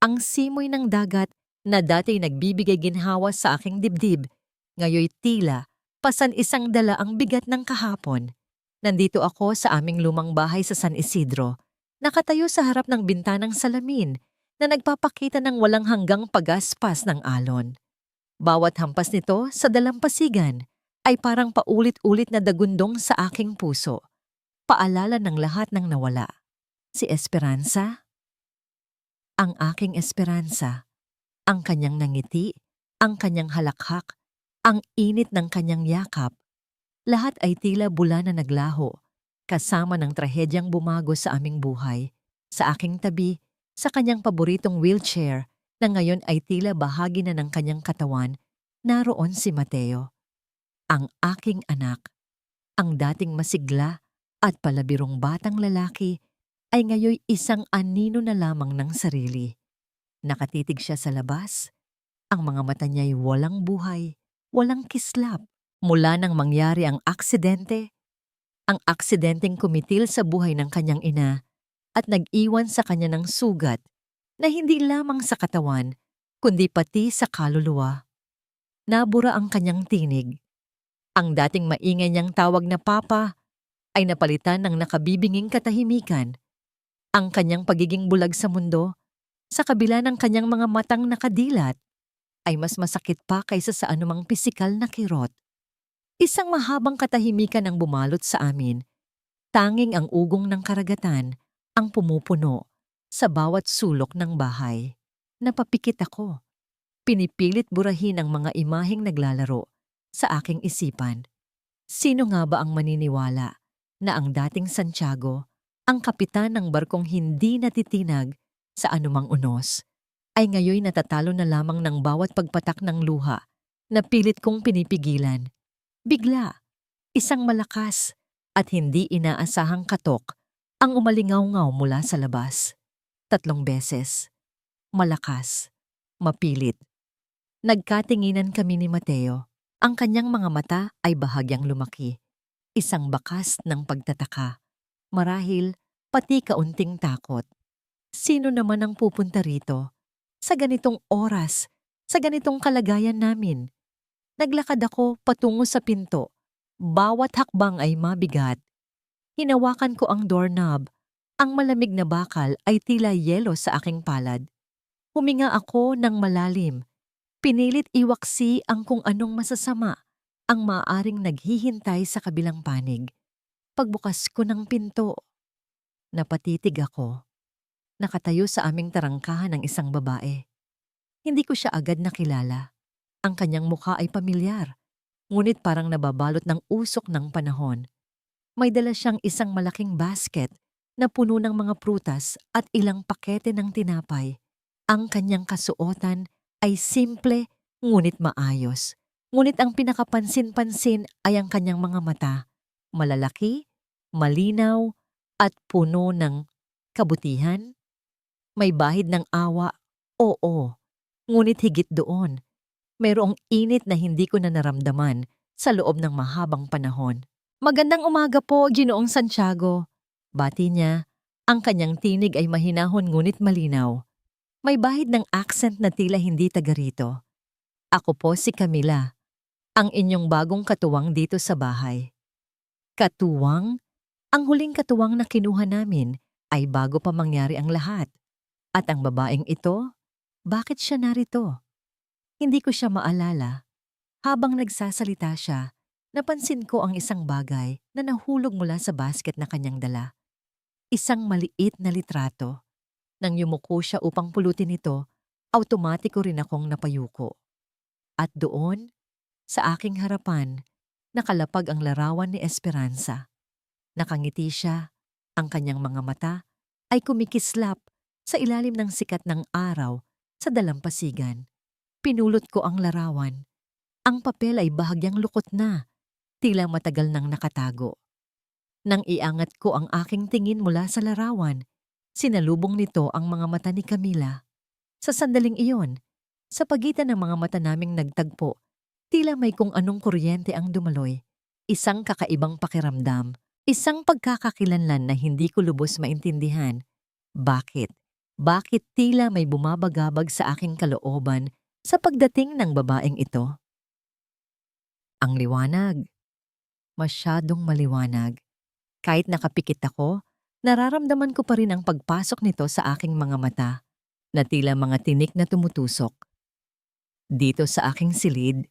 Ang simoy ng dagat na dati nagbibigay ginhawa sa aking dibdib, ngayoy tila pasan-isang dala ang bigat ng kahapon. Nandito ako sa aming lumang bahay sa San Isidro, nakatayo sa harap ng bintanang salamin na nagpapakita ng walang hanggang pagaspas ng alon. Bawat hampas nito sa dalampasigan ay parang paulit-ulit na dagundong sa aking puso. Paalala ng lahat ng nawala. Si Esperanza, ang aking Esperanza, ang kanyang nangiti, ang kanyang halakhak, ang init ng kanyang yakap, lahat ay tila bula na naglaho, kasama ng trahedyang bumago sa aming buhay. Sa aking tabi, sa kanyang paboritong wheelchair na ngayon ay tila bahagi na ng kanyang katawan, naroon si Mateo, ang aking anak, ang dating masigla at palabirong batang lalaki ay ngayoy isang anino na lamang ng sarili. Nakatitig siya sa labas, ang mga mata niya'y walang buhay, walang kislap. Mula nang mangyari ang aksidenteng kumitil sa buhay ng kanyang ina at nag-iwan sa kanya ng sugat na hindi lamang sa katawan, kundi pati sa kaluluwa. Nabura ang kanyang tinig. Ang dating maingay niyang tawag na papa ay napalitan ng nakabibinging katahimikan. Ang kanyang pagiging bulag sa mundo, sa kabila ng kanyang mga matang nakadilat, ay mas masakit pa kaysa sa anumang pisikal na kirot. Isang mahabang katahimikan ang bumalot sa amin. Tanging ang ugong ng karagatan ang pumupuno sa bawat sulok ng bahay. Napapikit ako. Pinipilit burahin ang mga imaheng naglalaro sa aking isipan. Sino nga ba ang maniniwala na ang dating Santiago, ang kapitan ng barkong hindi natitinag sa anumang unos, ay ngayoy natatalo na lamang ng bawat pagpatak ng luha na pilit kong pinipigilan. Bigla, isang malakas at hindi inaasahang katok ang umalingaw-ngaw mula sa labas. 3 beses. Malakas. Mapilit. Nagkatinginan kami ni Mateo. Ang kanyang mga mata ay bahagyang lumaki. Isang bakas ng pagtataka. Marahil, pati kaunting takot. Sino naman ang pupunta rito? Sa ganitong oras, sa ganitong kalagayan namin. Naglakad ako patungo sa pinto. Bawat hakbang ay mabigat. Hinawakan ko ang doorknob. Ang malamig na bakal ay tila yelo sa aking palad. Huminga ako ng malalim. Pinilit iwaksi ang kung anong masasama ang maaaring naghihintay sa kabilang panig. Pagbukas ko ng pinto, napatitig ako. Nakatayo sa aming tarangkahan ng isang babae. Hindi ko siya agad nakilala. Ang kanyang mukha ay pamilyar, ngunit parang nababalot ng usok ng panahon. May dala siyang isang malaking basket na puno ng mga prutas at ilang pakete ng tinapay. Ang kanyang kasuotan ay simple ngunit maayos. Ngunit ang pinakapansin-pansin ay ang kanyang mga mata. Malalaki, malinaw, at puno ng kabutihan. May bahid ng awa, oo. Ngunit higit doon, mayroong init na hindi ko na naramdaman sa loob ng mahabang panahon. Magandang umaga po, Ginoong Santiago. Bati niya, ang kanyang tinig ay mahinahon ngunit malinaw. May bahid ng accent na tila hindi taga rito. Ako po si Camila, ang inyong bagong katuwang dito sa bahay. Katuwang? Ang huling katuwang na kinuha namin ay bago pa mangyari ang lahat. At ang babaeng ito, bakit siya narito? Hindi ko siya maalala. Habang nagsasalita siya, napansin ko ang isang bagay na nahulog mula sa basket na kanyang dala. Isang maliit na litrato. Nang yumuko siya upang pulutin ito, automatiko rin akong napayuko. At doon, sa aking harapan, nakalapag ang larawan ni Esperanza. Nakangiti siya, ang kanyang mga mata ay kumikislap sa ilalim ng sikat ng araw sa dalampasigan. Pinulot ko ang larawan. Ang papel ay bahagyang lukot na, tila matagal nang nakatago. Nang iangat ko ang aking tingin mula sa larawan, sinalubong nito ang mga mata ni Camila. Sa sandaling iyon, sa pagitan ng mga mata naming nagtagpo, tila may kung anong kuryente ang dumaloy. Isang kakaibang pakiramdam, isang pagkakakilanlan na hindi ko lubos maintindihan. Bakit? Bakit tila may bumabagabag sa aking kalooban sa pagdating ng babaeng ito? Ang liwanag, masyadong maliwanag. Kahit nakapikit ako, nararamdaman ko pa rin ang pagpasok nito sa aking mga mata na tila mga tinik na tumutusok. Dito sa aking silid,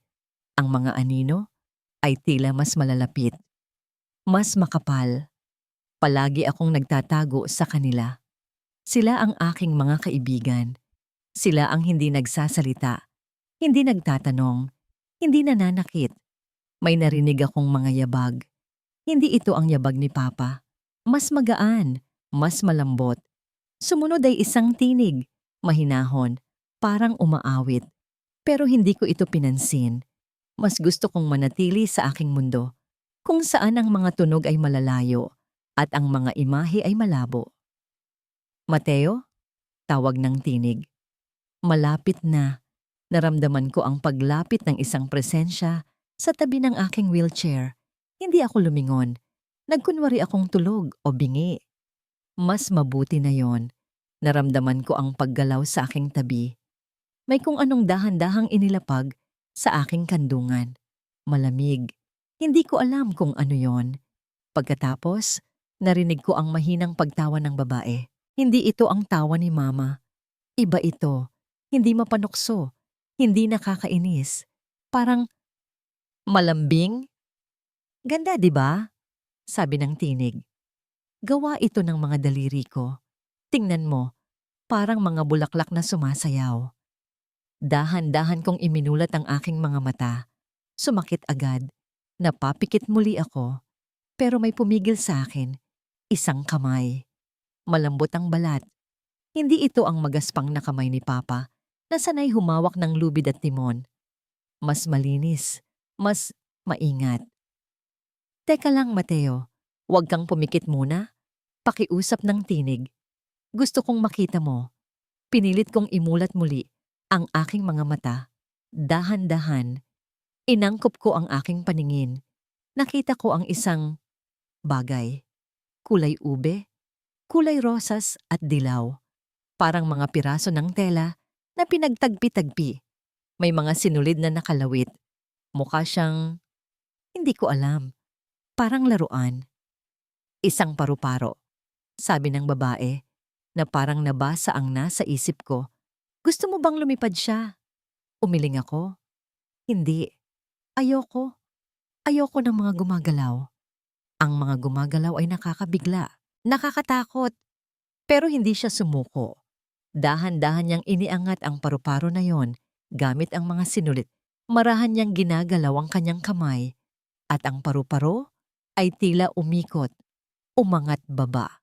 ang mga anino ay tila mas malalapit, mas makapal. Palagi akong nagtatago sa kanila. Sila ang aking mga kaibigan. Sila ang hindi nagsasalita, hindi nagtatanong, hindi nananakit. May narinig akong mga yabag. Hindi ito ang yabag ni Papa. Mas magaan, mas malambot. Sumunod ay isang tinig, mahinahon, parang umaawit. Pero hindi ko ito pinansin. Mas gusto kong manatili sa aking mundo, kung saan ang mga tunog ay malalayo at ang mga imahe ay malabo. Mateo, tawag ng tinig. Malapit na. Naramdaman ko ang paglapit ng isang presensya sa tabi ng aking wheelchair. Hindi ako lumingon. Nagkunwari akong tulog o bingi. Mas mabuti na yon. Naramdaman ko ang paggalaw sa aking tabi. May kung anong dahan-dahang inilapag sa aking kandungan. Malamig. Hindi ko alam kung ano yon. Pagkatapos, narinig ko ang mahinang pagtawa ng babae. Hindi ito ang tawa ni Mama. Iba ito. Hindi mapanukso. Hindi nakakainis. Parang malambing. Ganda, di ba? Sabi ng tinig. Gawa ito ng mga daliri ko. Tingnan mo, parang mga bulaklak na sumasayaw. Dahan-dahan kong iminulat ang aking mga mata. Sumakit agad. Napapikit muli ako. Pero may pumigil sa akin. Isang kamay. Malambot ang balat. Hindi ito ang magaspang na kamay ni Papa na sanay humawak ng lubid at timon. Mas malinis. Mas maingat. Teka lang, Mateo. Huwag kang pumikit muna. Pakiusap ng tinig. Gusto kong makita mo. Pinilit kong imulat muli ang aking mga mata. Dahan-dahan. Inangkop ko ang aking paningin. Nakita ko ang isang bagay. Kulay ube, kulay rosas at dilaw. Parang mga piraso ng tela na pinagtagpi-tagpi. May mga sinulid na nakalawit. Mukha siyang, hindi ko alam, parang laruan. Isang paru-paro, sabi ng babae, na parang nabasa ang nasa isip ko. Gusto mo bang lumipad siya? Umiling ako. Hindi. Ayoko. Ayoko ng mga gumagalaw. Ang mga gumagalaw ay nakakabigla, nakakatakot. Pero hindi siya sumuko. Dahan-dahan niyang iniangat ang paru-paro na yon gamit ang mga sinulit. Marahan niyang ginagalaw ang kanyang kamay at ang paru-paro ay tila umikot, umangat baba.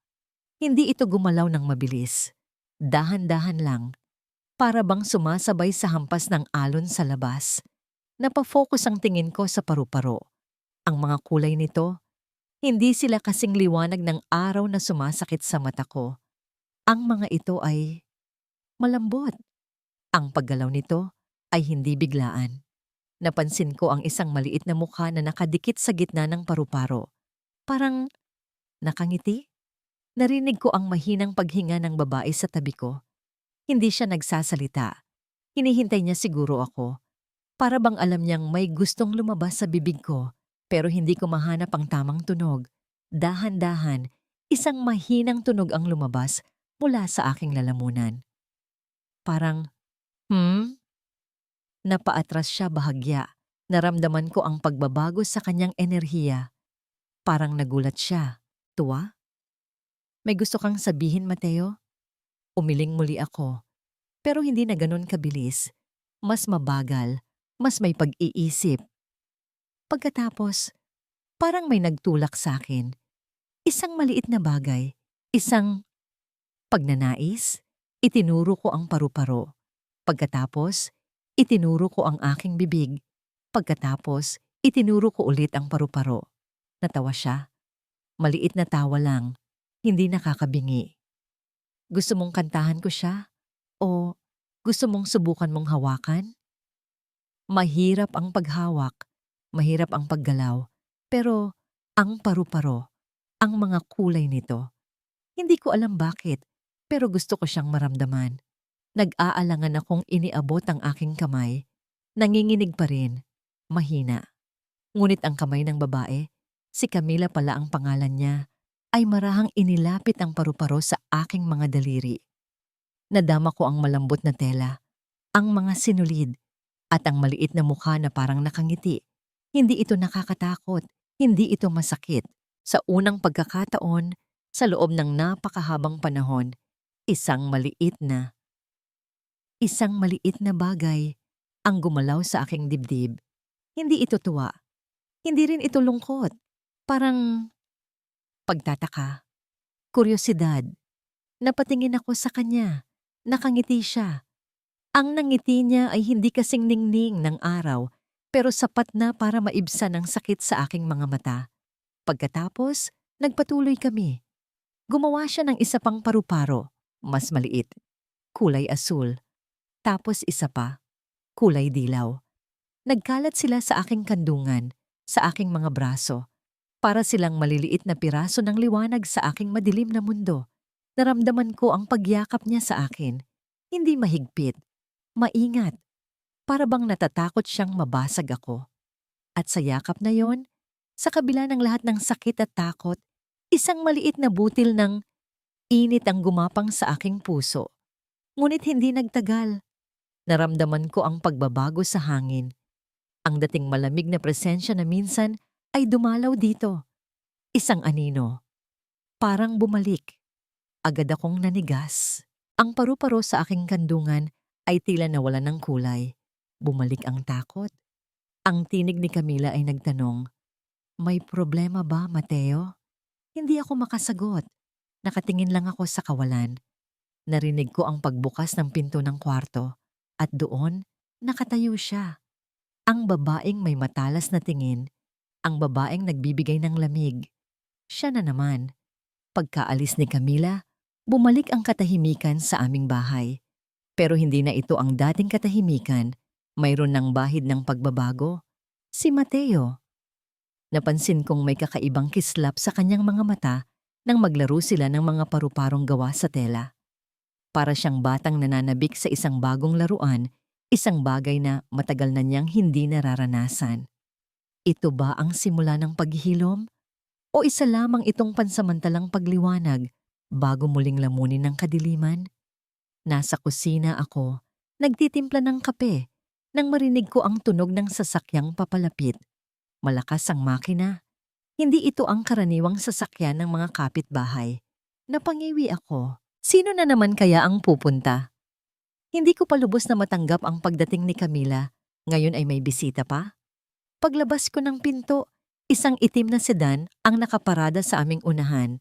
Hindi ito gumalaw ng mabilis. Dahan-dahan lang, para bang sumasabay sa hampas ng alon sa labas. Napafocus ang tingin ko sa paru-paro. Ang mga kulay nito, hindi sila kasing liwanag ng araw na sumasakit sa mata ko. Ang mga ito ay malambot. Ang paggalaw nito ay hindi biglaan. Napansin ko ang isang maliit na mukha na nakadikit sa gitna ng paru-paro. Parang nakangiti. Narinig ko ang mahinang paghinga ng babae sa tabi ko. Hindi siya nagsasalita. Hinihintay niya siguro ako. Para bang alam niyang may gustong lumabas sa bibig ko, pero hindi ko mahanap ang tamang tunog. Dahan-dahan, isang mahinang tunog ang lumabas mula sa aking lalamunan. Parang, Napaatras siya bahagya. Naramdaman ko ang pagbabago sa kanyang enerhiya. Parang nagulat siya. Tuwa? May gusto kang sabihin, Mateo? Umiling muli ako. Pero hindi na ganun kabilis. Mas mabagal. Mas may pag-iisip. Pagkatapos, parang may nagtulak sa akin. Isang maliit na bagay. Isang pagnanais. Itinuro ko ang paru-paro. Pagkatapos, itinuro ko ang aking bibig. Pagkatapos, itinuro ko ulit ang paru-paro. Natawa siya. Maliit na tawa lang. Hindi nakakabingi. Gusto mong kantahan ko siya? O gusto mong subukan mong hawakan? Mahirap ang paghawak. Mahirap ang paggalaw. Pero ang paru-paro, ang mga kulay nito, hindi ko alam bakit. pero gusto ko siyang maramdaman. Nag-aalangan akong iniabot ang aking kamay. Nanginginig pa rin. Mahina. Ngunit ang kamay ng babae, si Camila pala ang pangalan niya, ay marahang inilapit ang paru-paro sa aking mga daliri. Nadama ko ang malambot na tela, ang mga sinulid, at ang maliit na mukha na parang nakangiti. Hindi ito nakakatakot, hindi ito masakit. Sa unang pagkakataon, sa loob ng napakahabang panahon, isang maliit na bagay ang gumalaw sa aking dibdib. Hindi ito tuwa, hindi rin ito lungkot. Parang pagtataka, kuryosidad. Napatingin ako sa kanya, nakangiti siya. Ang nangiti niya ay hindi kasing ningning ng araw, pero sapat na para maibsan ang sakit sa aking mga mata. Pagkatapos, nagpatuloy kami. Gumawa siya ng isa pang paru-paro, mas maliit, kulay asul. Tapos isa pa, kulay dilaw. Nagkalat sila sa aking kandungan, sa aking mga braso. Para silang maliliit na piraso ng liwanag sa aking madilim na mundo. Naramdaman ko ang pagyakap niya sa akin. Hindi mahigpit, maingat. Para bang natatakot siyang mabasag ako. At sa yakap na yon, sa kabila ng lahat ng sakit at takot, isang maliit na butil ng init ang gumapang sa aking puso. Ngunit hindi nagtagal. Naramdaman ko ang pagbabago sa hangin. Ang dating malamig na presensya na minsan ay dumalaw dito. Isang anino. Parang bumalik. Agad akong nanigas. Ang paru-paro sa aking kandungan ay tila nawala ng kulay. Bumalik ang takot. Ang tinig ni Camila ay nagtanong, "May problema ba, Mateo?" Hindi ako makasagot. Nakatingin lang ako sa kawalan. Narinig ko ang pagbukas ng pinto ng kwarto at doon, nakatayo siya. Ang babaeng may matalas na tingin, ang babaeng nagbibigay ng lamig. Siya na naman. Pagkaalis ni Camila, bumalik ang katahimikan sa aming bahay. Pero hindi na ito ang dating katahimikan. Mayroon ng bahid ng pagbabago. Si Mateo. Napansin kong may kakaibang kislap sa kanyang mga mata nang maglaro sila ng mga paru-parong gawa sa tela. Para siyang batang nananabik sa isang bagong laruan, isang bagay na matagal na niyang hindi nararanasan. Ito ba ang simula ng paghihilom? O isa lamang itong pansamantalang pagliwanag bago muling lamunin ng kadiliman? Nasa kusina ako, nagtitimpla ng kape, nang marinig ko ang tunog ng sasakyang papalapit. Malakas ang makina. Hindi ito ang karaniwang sasakyan ng mga kapitbahay. Napangiwi ako. Sino na naman kaya ang pupunta? Hindi ko pa lubos na matanggap ang pagdating ni Camila. Ngayon ay may bisita pa. Paglabas ko ng pinto, isang itim na sedan ang nakaparada sa aming unahan.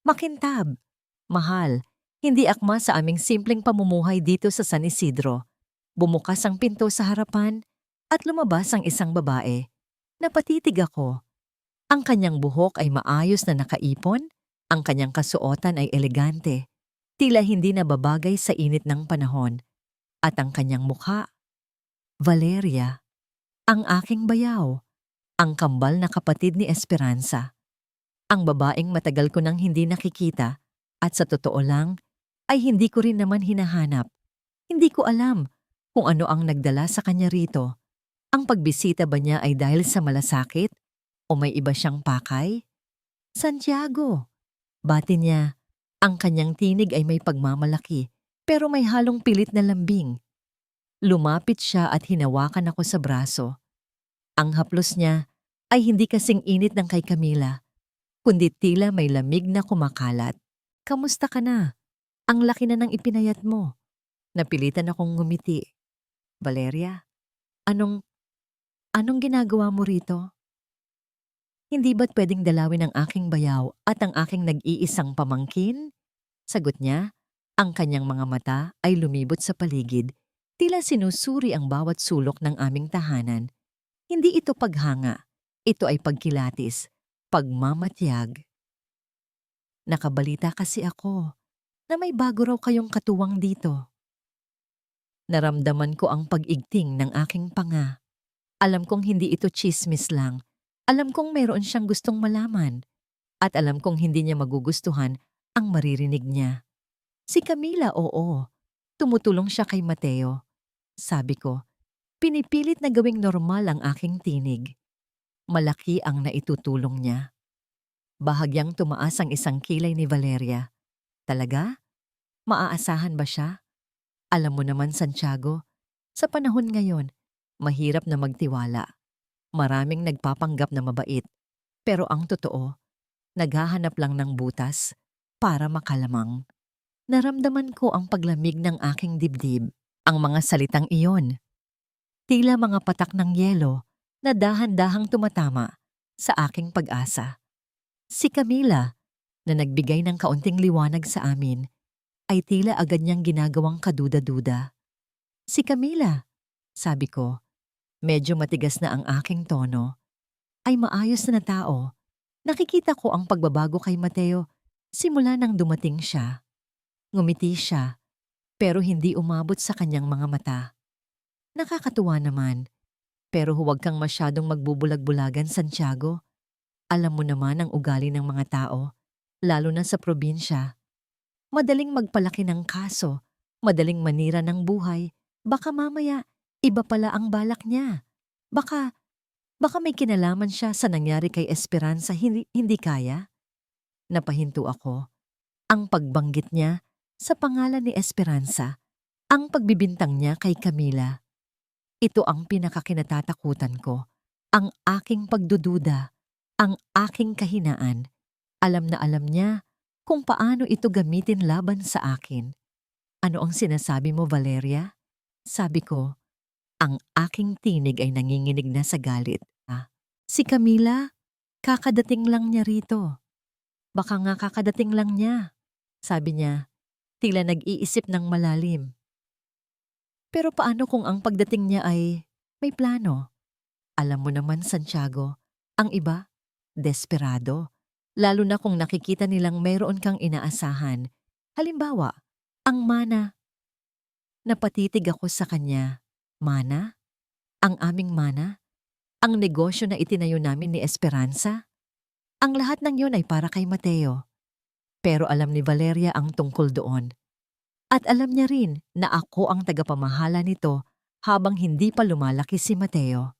Makintab, mahal, hindi akma sa aming simpleng pamumuhay dito sa San Isidro. Bumukas ang pinto sa harapan at lumabas ang isang babae. Napatitig ako. Ang kanyang buhok ay maayos na nakaipon, ang kanyang kasuotan ay elegante, tila hindi nababagay sa init ng panahon. At ang kanyang mukha, Valeria, ang aking bayaw, ang kambal na kapatid ni Esperanza. Ang babaeng matagal ko nang hindi nakikita at sa totoo lang ay hindi ko rin naman hinahanap. Hindi ko alam kung ano ang nagdala sa kanya rito. Ang pagbisita ba niya ay dahil sa malasakit o may iba siyang pakay? Santiago, bati niya. Ang kanyang tinig ay may pagmamalaki pero may halong pilit na lambing. Lumapit siya at hinawakan ako sa braso. Ang haplos niya ay hindi kasing init ng kay Camila, kundi tila may lamig na kumakalat. "Kamusta ka na? Ang laki na ng ipinayat mo." Napilitan akong ngumiti. "Valeria, anong ginagawa mo rito?" "Hindi ba't pwedeng dalawin ang aking bayaw at ang aking nag-iisang pamangkin?" Sagot niya. Ang kanyang mga mata ay lumibot sa paligid, tila sinusuri ang bawat sulok ng aming tahanan. Hindi ito paghanga, ito ay pagkilatis, pagmamatyag. "Nakabalita kasi ako na may bago raw kayong katuwang dito." Naramdaman ko ang pag-igting ng aking panga. Alam kong hindi ito tsismis lang. Alam kong mayroon siyang gustong malaman. At alam kong hindi niya magugustuhan ang maririnig niya. Si Camila, oo. Tumutulong siya kay Mateo. Sabi ko, pinipilit na gawing normal ang aking tinig. Malaki ang naitutulong niya. Bahagyang tumaas ang isang kilay ni Valeria. Talaga? Maaasahan ba siya? Alam mo naman, Santiago, sa panahon ngayon, mahirap na magtiwala. Maraming nagpapanggap na mabait. Pero ang totoo, naghahanap lang ng butas para makalamang. Naramdaman ko ang paglamig ng aking dibdib. Ang mga salitang iyon, tila mga patak ng yelo na dahan-dahang tumatama sa aking pag-asa. Si Camila, na nagbigay ng kaunting liwanag sa amin, ay tila agad niyang ginagawang kaduda-duda. Si Camila, sabi ko, medyo matigas na ang aking tono, ay maayos na tao. Nakikita ko ang pagbabago kay Mateo simula nang dumating siya. Ngumiti siya, pero hindi umabot sa kanyang mga mata. Nakakatuwa naman, pero huwag kang masyadong magbubulag-bulagan, Santiago. Alam mo naman ang ugali ng mga tao, lalo na sa probinsya. Madaling magpalaki ng kaso, madaling manira ng buhay. Baka mamaya, iba pala ang balak niya. Baka may kinalaman siya sa nangyari kay Esperanza, hindi kaya? Napahinto ako. Ang pagbanggit niya sa pangalan ni Esperanza, ang pagbibintang niya kay Camila. Ito ang pinakakinatatakutan ko, ang aking pagdududa, ang aking kahinaan. Alam na alam niya kung paano ito gamitin laban sa akin. Ano ang sinasabi mo, Valeria? Sabi ko, ang aking tinig ay nanginginig na sa galit. Si Camila, kakadating lang niya rito. Baka nga kakadating lang niya. Sabi niya, tila nag-iisip ng malalim. Pero paano kung ang pagdating niya ay may plano? Alam mo naman, Santiago, ang iba, desperado. Lalo na kung nakikita nilang mayroon kang inaasahan. Halimbawa, ang mana. Napatitig ako sa kanya. Mana? Ang aming mana? Ang negosyo na itinayo namin ni Esperanza? Ang lahat ng yun ay para kay Mateo. Pero alam ni Valeria ang tungkol doon. At alam niya rin na ako ang tagapamahala nito habang hindi pa lumalaki si Mateo.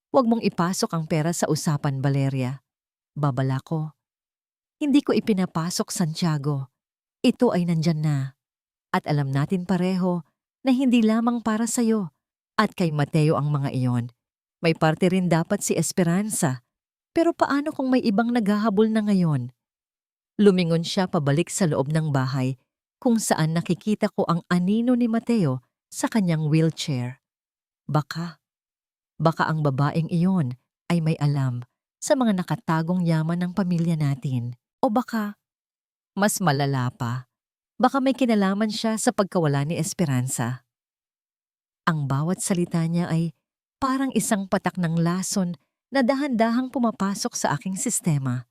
Huwag mong ipasok ang pera sa usapan, Valeria. Babala ko. Hindi ko ipinapasok, Santiago. Ito ay nandyan na. At alam natin pareho na hindi lamang para sa'yo at kay Mateo ang mga iyon. May parte rin dapat si Esperanza. Pero paano kung may ibang naghahabol na ngayon? Lumingon siya pabalik sa loob ng bahay kung saan nakikita ko ang anino ni Mateo sa kanyang wheelchair. Baka ang babaeng iyon ay may alam sa mga nakatagong yaman ng pamilya natin. O baka, mas malala pa, baka may kinalaman siya sa pagkawala ni Esperanza. Ang bawat salita niya ay parang isang patak ng lason na dahan-dahang pumapasok sa aking sistema.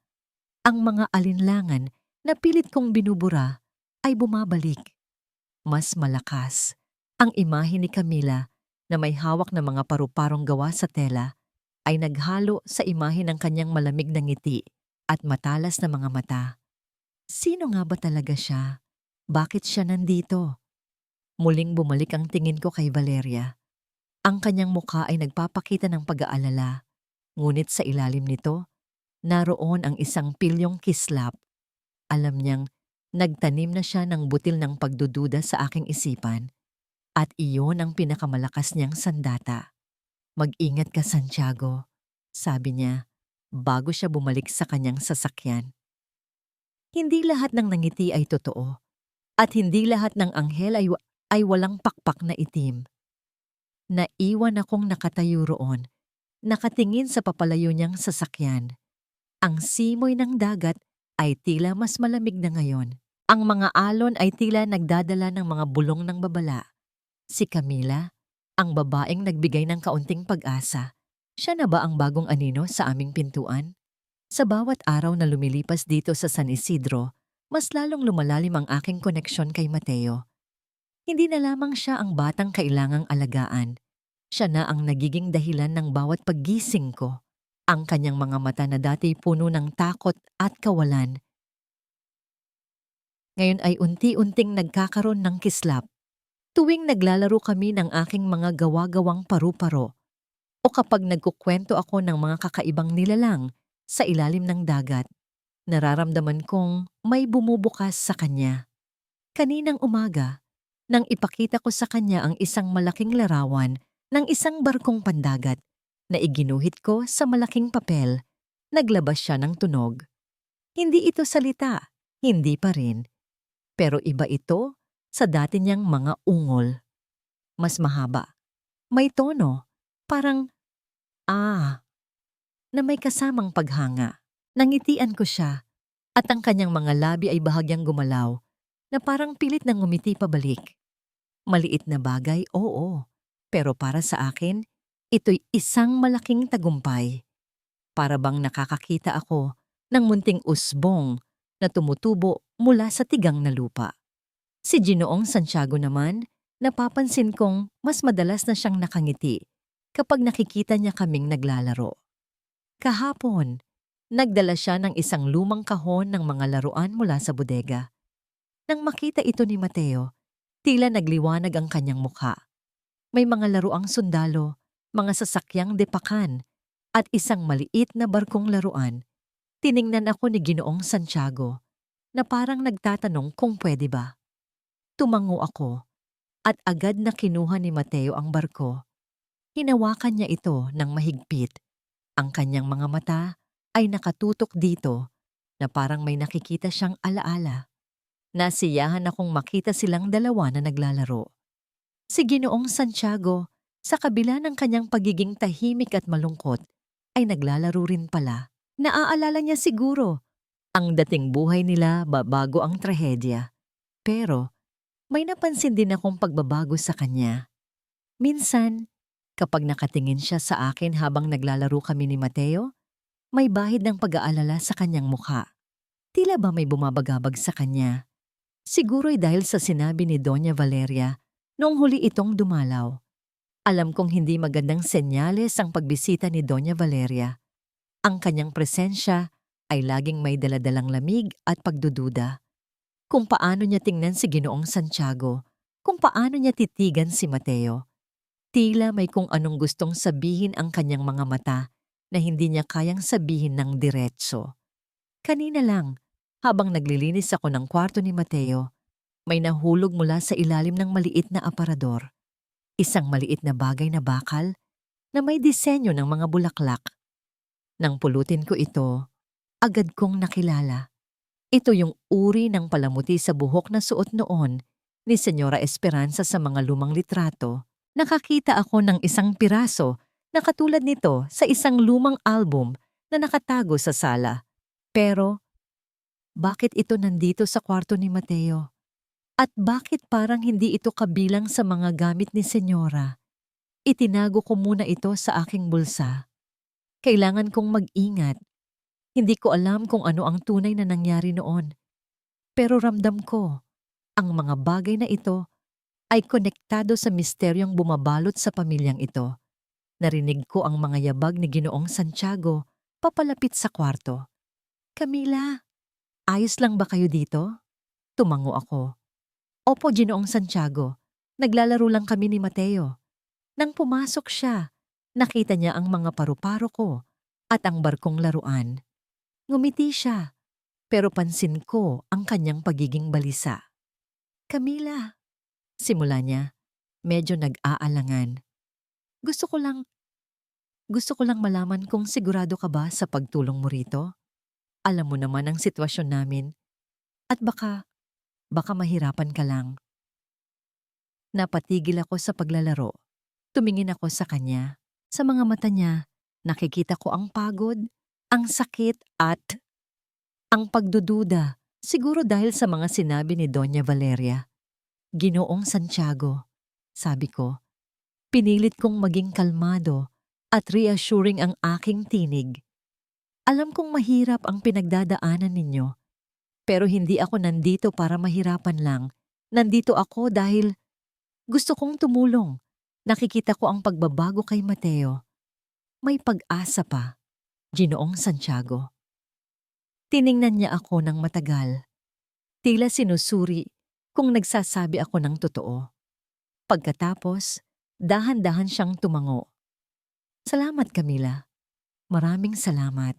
Ang mga alinlangan na pilit kong binubura ay bumabalik. Mas malakas ang imahe ni Camila na may hawak na mga paru-parong gawa sa tela ay naghalo sa imahe ng kanyang malamig na ngiti at matalas na mga mata. Sino nga ba talaga siya? Bakit siya nandito? Muling bumalik ang tingin ko kay Valeria. Ang kanyang mukha ay nagpapakita ng pag-aalala, ngunit sa ilalim nito, naroon ang isang pilyong kislap. Alam niyang nagtanim na siya ng butil ng pagdududa sa aking isipan at iyon ang pinakamalakas niyang sandata. Mag-ingat ka, Santiago, sabi niya bago siya bumalik sa kanyang sasakyan. Hindi lahat ng nangiti ay totoo at hindi lahat ng anghel ay walang pakpak na itim. Naiwan akong nakatayo roon, nakatingin sa papalayo niyang sasakyan. Ang simoy ng dagat ay tila mas malamig na ngayon. Ang mga alon ay tila nagdadala ng mga bulong ng babala. Si Camila, ang babaeng nagbigay ng kaunting pag-asa. Siya na ba ang bagong anino sa aming pintuan? Sa bawat araw na lumilipas dito sa San Isidro, mas lalong lumalalim ang aking koneksyon kay Mateo. Hindi na lamang siya ang batang kailangang alagaan. Siya na ang nagiging dahilan ng bawat paggising ko. Ang kanyang mga mata na dati puno ng takot at kawalan Ngayon ay unti-unting nagkakaroon ng kislap. Tuwing naglalaro kami ng aking mga gawa-gawang paru-paro o kapag nagkukwento ako ng mga kakaibang nilalang sa ilalim ng dagat, nararamdaman kong may bumubukas sa kanya. Kaninang umaga, nang ipakita ko sa kanya ang isang malaking larawan ng isang barkong pandagat na iginuhit ko sa malaking papel, naglabas siya ng tunog. Hindi ito salita, hindi pa rin. Pero iba ito sa dati niyang mga ungol. Mas mahaba, may tono, parang ah, na may kasamang paghanga. Nangitian ko siya at ang kanyang mga labi ay bahagyang gumalaw na parang pilit na ngumiti pabalik. Maliit na bagay, oo. Pero para sa akin, ito'y isang malaking tagumpay. Para bang nakakakita ako ng munting usbong na tumutubo mula sa tigang na lupa. Si Ginoong Santiago naman, napapansin kong mas madalas na siyang nakangiti kapag nakikita niya kaming naglalaro. Kahapon, nagdala siya ng isang lumang kahon ng mga laruan mula sa bodega. Nang makita ito ni Mateo, tila nagliwanag ang kanyang mukha. May mga laruang sundalo, mga sasakyang depakan, at isang maliit na barkong laruan. Tiningnan ako ni Ginoong Santiago na parang nagtatanong kung pwede ba. Tumango ako at agad na kinuha ni Mateo ang barko. Hinawakan niya ito ng mahigpit. Ang kanyang mga mata ay nakatutok dito na parang may nakikita siyang alaala. Nasiyahan akong makita silang dalawa na naglalaro. Si Ginoong Santiago, sa kabila ng kanyang pagiging tahimik at malungkot, ay naglalaro rin pala. Naaalala niya siguro ang dating buhay nila bago ang trahedya. Pero may napansin din akong pagbabago sa kanya. Minsan, kapag nakatingin siya sa akin habang naglalaro kami ni Mateo, may bahid ng pag-aalala sa kanyang mukha. Tila ba may bumabagabag sa kanya? Siguro'y dahil sa sinabi ni Doña Valeria noong huli itong dumalaw. Alam kong hindi magandang senyales ang pagbisita ni Doña Valeria. Ang kanyang presensya ay laging may daladalang lamig at pagdududa. Kung paano niya tingnan si Ginoong Santiago, kung paano niya titigan si Mateo. Tila may kung anong gustong sabihin ang kanyang mga mata na hindi niya kayang sabihin ng diretso. Kanina lang, habang naglilinis ako ng kwarto ni Mateo, may nahulog mula sa ilalim ng maliit na aparador. Isang maliit na bagay na bakal na may disenyo ng mga bulaklak. Nang pulutin ko ito, agad kong nakilala. Ito yung uri ng palamuti sa buhok na suot noon ni Senyora Esperanza sa mga lumang litrato. Nakakita ako ng isang piraso na katulad nito sa isang lumang album na nakatago sa sala. Pero, bakit ito nandito sa kwarto ni Mateo? At bakit parang hindi ito kabilang sa mga gamit ni Senyora? Itinago ko muna ito sa aking bulsa. Kailangan kong mag-ingat. Hindi ko alam kung ano ang tunay na nangyari noon. Pero ramdam ko, ang mga bagay na ito ay konektado sa misteryong bumabalot sa pamilyang ito. Narinig ko ang mga yabag ni Ginoong Santiago papalapit sa kwarto. Camila, ayos lang ba kayo dito? Tumango ako. Opo, Ginoong Santiago. Naglalaro lang kami ni Mateo. Nang pumasok siya, nakita niya ang mga paru-paro ko at ang barkong laruan. Ngumiti siya, pero pansin ko ang kanyang pagiging balisa. Camila, simula niya, medyo nag-aalangan. Gusto ko lang malaman kung sigurado ka ba sa pagtulong mo rito. Alam mo naman ang sitwasyon namin. At baka mahirapan ka lang. Napatigil ako sa paglalaro. Tumingin ako sa kanya. Sa mga mata niya, nakikita ko ang pagod, ang sakit at ang pagdududa. Siguro dahil sa mga sinabi ni Doña Valeria. Ginoong Santiago, sabi ko. Pinilit kong maging kalmado at reassuring ang aking tinig. Alam kong mahirap ang pinagdadaanan ninyo, pero hindi ako nandito para mahirapan lang. Nandito ako dahil gusto kong tumulong. Nakikita ko ang pagbabago kay Mateo. May pag-asa pa, Ginoong Santiago. Tiningnan niya ako ng matagal. Tila sinusuri kung nagsasabi ako ng totoo. Pagkatapos, dahan-dahan siyang tumango. Salamat, Camila. Maraming salamat.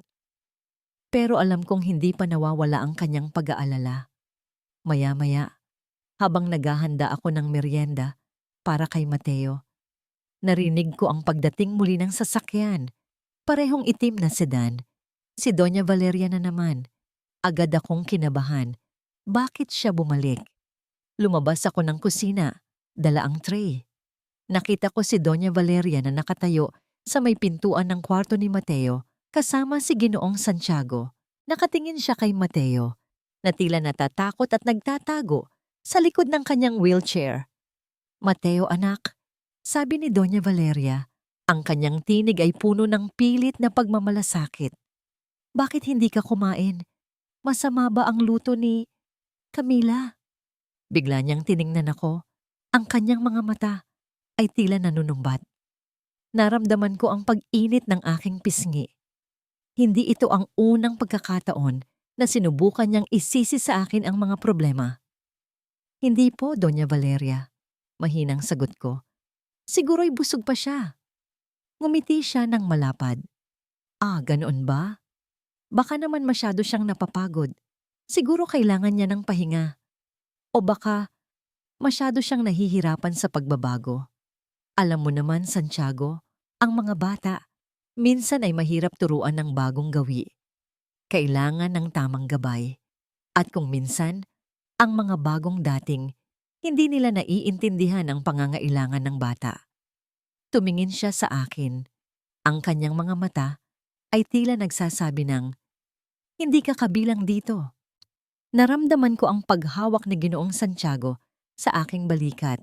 Pero alam kong hindi pa nawawala ang kanyang pag-aalala. Maya-maya, habang naghahanda ako ng merienda para kay Mateo, narinig ko ang pagdating muli ng sasakyan. Parehong itim na sedan. Si Doña Valeria na naman. Agad akong kinabahan. Bakit siya bumalik? Lumabas ako ng kusina. Dala ang tray. Nakita ko si Doña Valeria na nakatayo sa may pintuan ng kwarto ni Mateo kasama si Ginoong Santiago. Nakatingin siya kay Mateo na tila natatakot at nagtatago sa likod ng kanyang wheelchair. Mateo, anak, sabi ni Doña Valeria, ang kanyang tinig ay puno ng pilit na pagmamalasakit. Bakit hindi ka kumain? Masama ba ang luto ni Camila? Bigla niyang tiningnan ako. Ang kanyang mga mata ay tila nanunumbat. Naramdaman ko ang pag-init ng aking pisngi. Hindi ito ang unang pagkakataon na sinubukan niyang isisi sa akin ang mga problema. Hindi po, Doña Valeria. Mahinang sagot ko. Siguro'y busog pa siya. Ngumiti siya ng malapad. Ah, ganoon ba? Baka naman masyado siyang napapagod. Siguro kailangan niya ng pahinga. O baka masyado siyang nahihirapan sa pagbabago. Alam mo naman, Santiago, ang mga bata, minsan ay mahirap turuan ng bagong gawi. Kailangan ng tamang gabay. At kung minsan, ang mga bagong dating, hindi nila naiintindihan ang pangangailangan ng bata. Tumingin siya sa akin. Ang kanyang mga mata ay tila nagsasabi ng, hindi ka kabilang dito. Naramdaman ko ang paghawak ni Ginoong Santiago sa aking balikat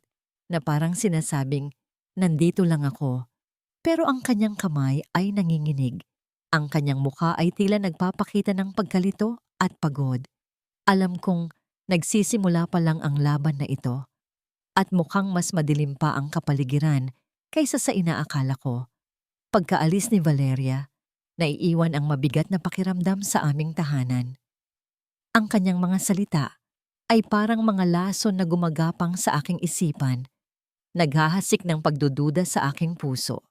na parang sinasabing, nandito lang ako. Pero ang kanyang kamay ay nanginginig. Ang kanyang mukha ay tila nagpapakita ng pagkalito at pagod. Alam kong nagsisimula pa lang ang laban na ito. At mukhang mas madilim pa ang kapaligiran kaysa sa inaakala ko. Pagkaalis ni Valeria, naiiwan ang mabigat na pakiramdam sa aming tahanan. Ang kanyang mga salita ay parang mga lason na gumagapang sa aking isipan, naghahasik ng pagdududa sa aking puso.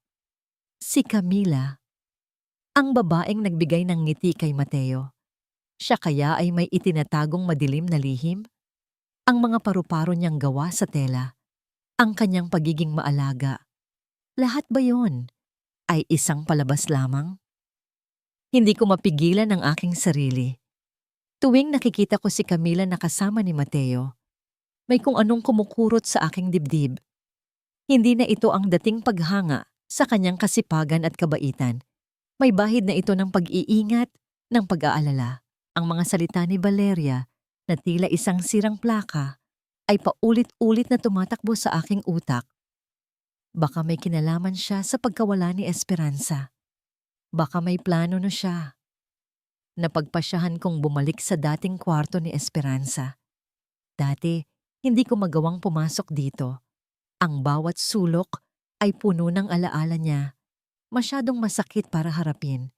Si Camila, ang babaeng nagbigay ng ngiti kay Mateo. Siya kaya ay may itinatagong madilim na lihim? Ang mga paru-paro niyang gawa sa tela, ang kanyang pagiging maalaga. Lahat ba yon ay isang palabas lamang? Hindi ko mapigilan ang aking sarili. Tuwing nakikita ko si Camila na kasama ni Mateo, may kung anong kumukurot sa aking dibdib. Hindi na ito ang dating paghanga sa kanyang kasipagan at kabaitan. May bahid na ito ng pag-iingat, ng pag-aalala. Ang mga salita ni Valeria na tila isang sirang plaka ay paulit-ulit na tumatakbo sa aking utak. Baka may kinalaman siya sa pagkawala ni Esperanza. Baka may plano na siya. Napagpasyahan kong bumalik sa dating kwarto ni Esperanza. Dati, hindi ko magawang pumasok dito. Ang bawat sulok ay puno ng alaala niya. Masyadong masakit para harapin.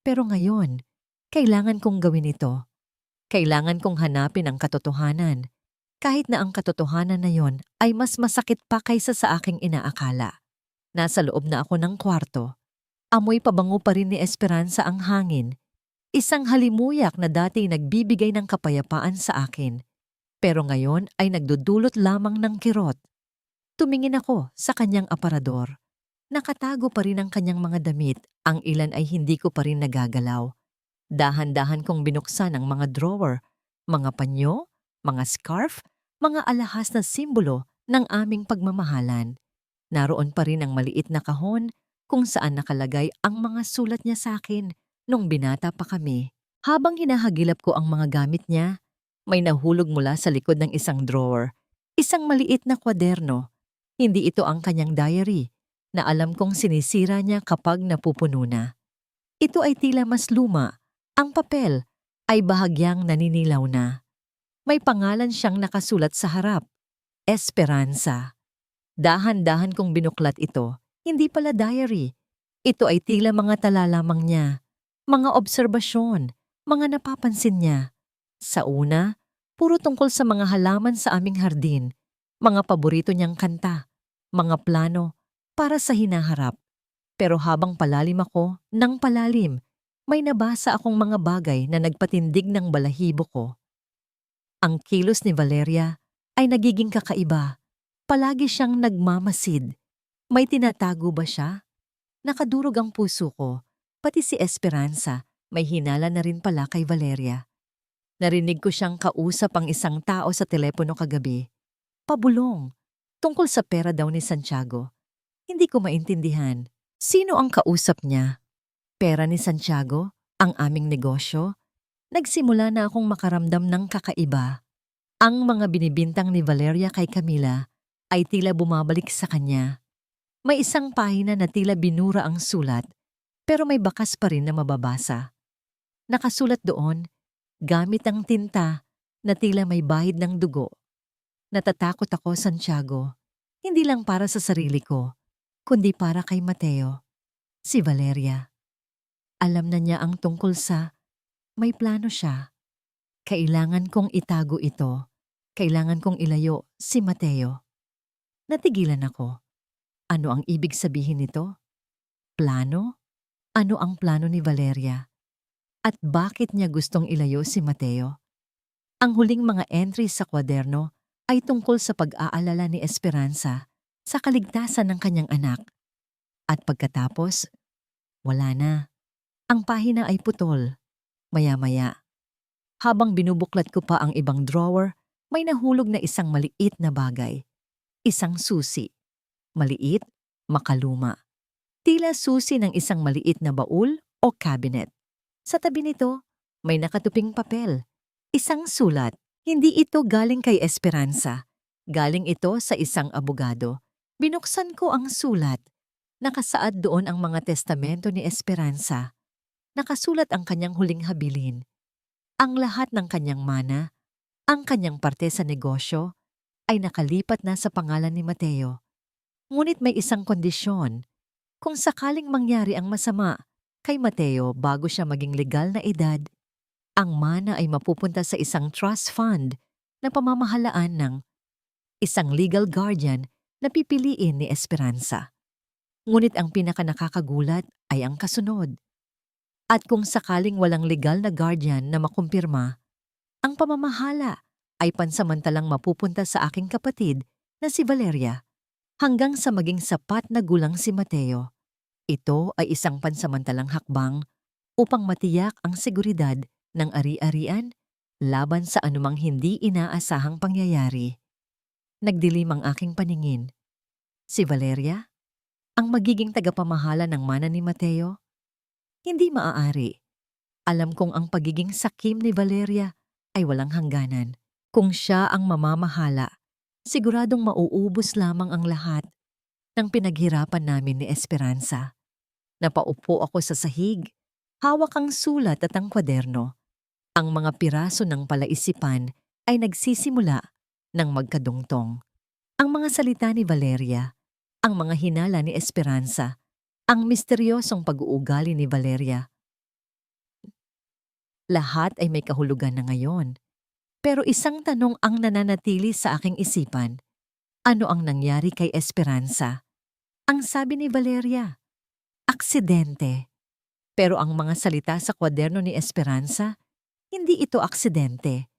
Pero ngayon, kailangan kong gawin ito. Kailangan kong hanapin ang katotohanan. Kahit na ang katotohanan na yon ay mas masakit pa kaysa sa aking inaakala. Nasa loob na ako ng kwarto. Amoy pabango pa rin ni Esperanza ang hangin. Isang halimuyak na dati nagbibigay ng kapayapaan sa akin. Pero ngayon ay nagdudulot lamang ng kirot. Tumingin ako sa kanyang aparador. Nakatago pa rin ang kanyang mga damit. Ang ilan ay hindi ko pa rin nagagalaw. Dahan-dahan kong binuksan ang mga drawer, mga panyo, mga scarf, mga alahas na simbolo ng aming pagmamahalan. Naroon pa rin ang maliit na kahon kung saan nakalagay ang mga sulat niya sa akin nung binata pa kami. Habang hinahagilap ko ang mga gamit niya, may nahulog mula sa likod ng isang drawer. Isang maliit na kwaderno. Hindi ito ang kanyang diary na alam kong sinisira niya kapag napupuno na. Ito ay tila mas luma. Ang papel ay bahagyang naninilaw na. May pangalan siyang nakasulat sa harap. Esperanza. Dahan-dahan kong binuklat ito. Hindi pala diary. Ito ay tila mga tala lamang niya. Mga obserbasyon, mga napapansin niya. Sa una, Puro tungkol sa mga halaman sa aming hardin, mga paborito niyang kanta, mga plano para sa hinaharap. Pero habang palalim ako ng palalim, may nabasa akong mga bagay na nagpatindig ng balahibo ko. Ang kilos ni Valeria ay nagiging kakaiba. Palagi siyang nagmamasid. May tinatago ba siya? Nakadurog ang puso ko. Pati si Esperanza, may hinala na rin pala kay Valeria. Narinig ko siyang kausap ang isang tao sa telepono kagabi. Pabulong. Tungkol sa pera daw ni Santiago. Hindi ko maintindihan. Sino ang kausap niya? Pera ni Santiago? Ang aming negosyo? Nagsimula na akong makaramdam ng kakaiba. Ang mga binibintang ni Valeria kay Camila ay tila bumabalik sa kanya. May isang pahina na tila binura ang sulat, pero may bakas pa rin na mababasa. Nakasulat doon, gamit ang tinta na tila may bahid ng dugo. Natatakot ako, Santiago, hindi lang para sa sarili ko, kundi para kay Mateo. Si Valeria. Alam na niya ang tungkol sa may plano siya. Kailangan kong itago ito. Kailangan kong ilayo si Mateo. Natigilan ako. Ano ang ibig sabihin nito? Plano? Ano ang plano ni Valeria? At bakit niya gustong ilayo si Mateo? Ang huling mga entries sa kwaderno ay tungkol sa pag-aalala ni Esperanza sa kaligtasan ng kanyang anak. At pagkatapos, wala na. Ang pahina ay putol. Maya-maya. Habang binubuklat ko pa ang ibang drawer, may nahulog na isang maliit na bagay. Isang susi. Maliit, makaluma. Tila susi ng isang maliit na baul o cabinet. Sa tabi nito, may nakatuping papel. Isang sulat. Hindi ito galing kay Esperanza. Galing ito sa isang abogado. Binuksan ko ang sulat. Nakasaad doon ang mga testamento ni Esperanza. Nakasulat ang kanyang huling habilin. Ang lahat ng kanyang mana, ang kanyang parte sa negosyo, ay nakalipat na sa pangalan ni Mateo. Ngunit may isang kondisyon. Kung sakaling mangyari ang masama kay Mateo bago siya maging legal na edad, ang mana ay mapupunta sa isang trust fund na pamamahalaan ng isang legal guardian na pipiliin ni Esperanza. Ngunit ang pinakanakakagulat ay ang kasunod. At kung sakaling walang legal na guardian na makumpirma, ang pamamahala ay pansamantalang mapupunta sa aking kapatid na si Valeria hanggang sa maging sapat na gulang si Mateo. Ito ay isang pansamantalang hakbang upang matiyak ang seguridad ng ari-arian laban sa anumang hindi inaasahang pangyayari. Nagdilim ang aking paningin. Si Valeria? Ang magiging tagapamahala ng mana ni Mateo? Hindi maaari. Alam kong ang pagiging sakim ni Valeria ay walang hangganan. Kung siya ang mamamahala, siguradong mauubos lamang ang lahat ng pinaghirapan namin ni Esperanza. Napaupo ako sa sahig, hawak ang sulat at ang kwaderno. Ang mga piraso ng palaisipan ay nagsisimula ng magkadungtong. Ang mga salita ni Valeria, ang mga hinala ni Esperanza, ang misteryosong pag-uugali ni Valeria. Lahat ay may kahulugan na ngayon. Pero isang tanong ang nananatili sa aking isipan. Ano ang nangyari kay Esperanza? Ang sabi ni Valeria, aksidente. Pero ang mga salita sa kwaderno ni Esperanza, hindi ito aksidente.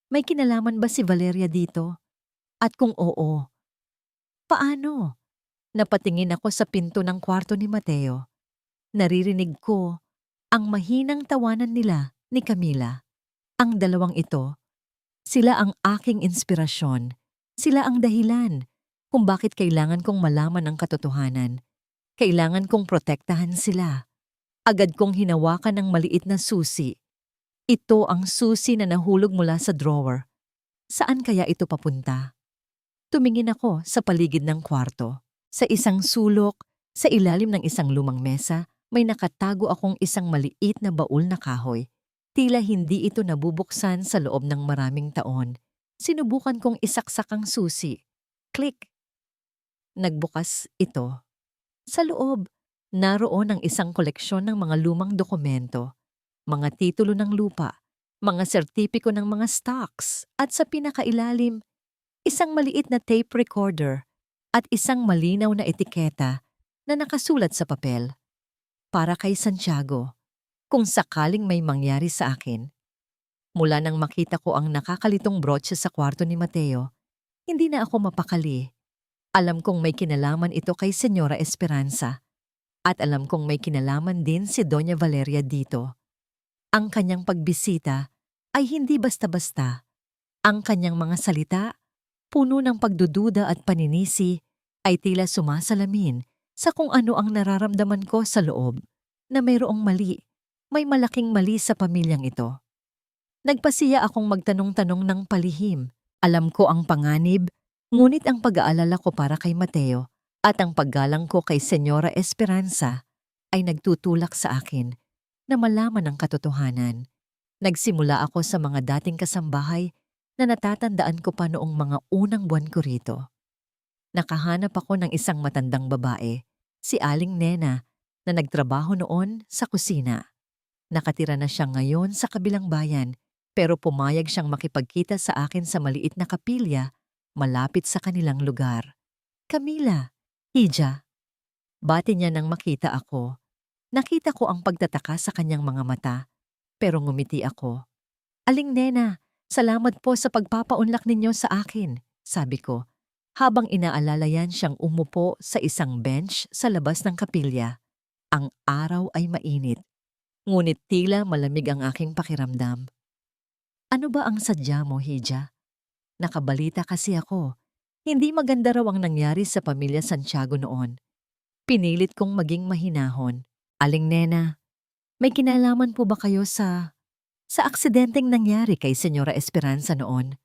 May kinalaman ba si Valeria dito? At kung oo, paano? Napatingin ako sa pinto ng kwarto ni Mateo. Naririnig ko ang mahinang tawanan nila ni Camila. Ang dalawang ito, sila ang aking inspirasyon. Sila ang dahilan kung bakit kailangan kong malaman ang katotohanan. Kailangan kong protektahan sila. Agad kong hinawakan ng maliit na susi. Ito ang susi na nahulog mula sa drawer. Saan kaya ito papunta? Tumingin ako sa paligid ng kwarto. Sa isang sulok, sa ilalim ng isang lumang mesa, may nakatago akong isang maliit na baul na kahoy. Tila hindi ito nabubuksan sa loob ng maraming taon. Sinubukan kong isaksak ang susi. Click! Nagbukas ito. Sa loob, naroon ang isang koleksyon ng mga lumang dokumento, mga titulo ng lupa, mga sertipiko ng mga stocks at sa pinakailalim, isang maliit na tape recorder at isang malinaw na etiketa na nakasulat sa papel. Para kay Santiago, kung sakaling may mangyari sa akin. Mula nang makita ko ang nakakalitong brooche sa kwarto ni Mateo, hindi na ako mapakali. Alam kong may kinalaman ito kay Senyora Esperanza at alam kong may kinalaman din si Doña Valeria dito. Ang kanyang pagbisita ay hindi basta-basta. Ang kanyang mga salita, puno ng pagdududa at paninisi, ay tila sumasalamin sa kung ano ang nararamdaman ko sa loob, na mayroong mali, may malaking mali sa pamilyang ito. Nagpasiya akong magtanong-tanong ng palihim. Alam ko ang panganib, ngunit ang pag-aalala ko para kay Mateo at ang paggalang ko kay Senyora Esperanza ay nagtutulak sa akin na malaman ang katotohanan. Nagsimula ako sa mga dating kasambahay na natatandaan ko pa noong mga unang buwan ko rito. Nakahanap ako ng isang matandang babae, si Aling Nena, na nagtrabaho noon sa kusina. Nakatira na siya ngayon sa kabilang bayan, pero pumayag siyang makipagkita sa akin sa maliit na kapilya malapit sa kanilang lugar. Camila, Hija. Bati niya nang makita ako. Nakita ko ang pagtataka sa kanyang mga mata, pero ngumiti ako. Aling Nena, salamat po sa pagpapaunlak ninyo sa akin, sabi ko, habang inaalalayan siyang umupo sa isang bench sa labas ng kapilya. Ang araw ay mainit, ngunit tila malamig ang aking pakiramdam. Ano ba ang sadya mo, Hija? Nakabalita kasi ako. Hindi maganda raw ang nangyari sa pamilya Santiago noon. Pinilit kong maging mahinahon. Aling Nena, may kinalaman po ba kayo sa aksidenteng nangyari kay Senyora Esperanza noon?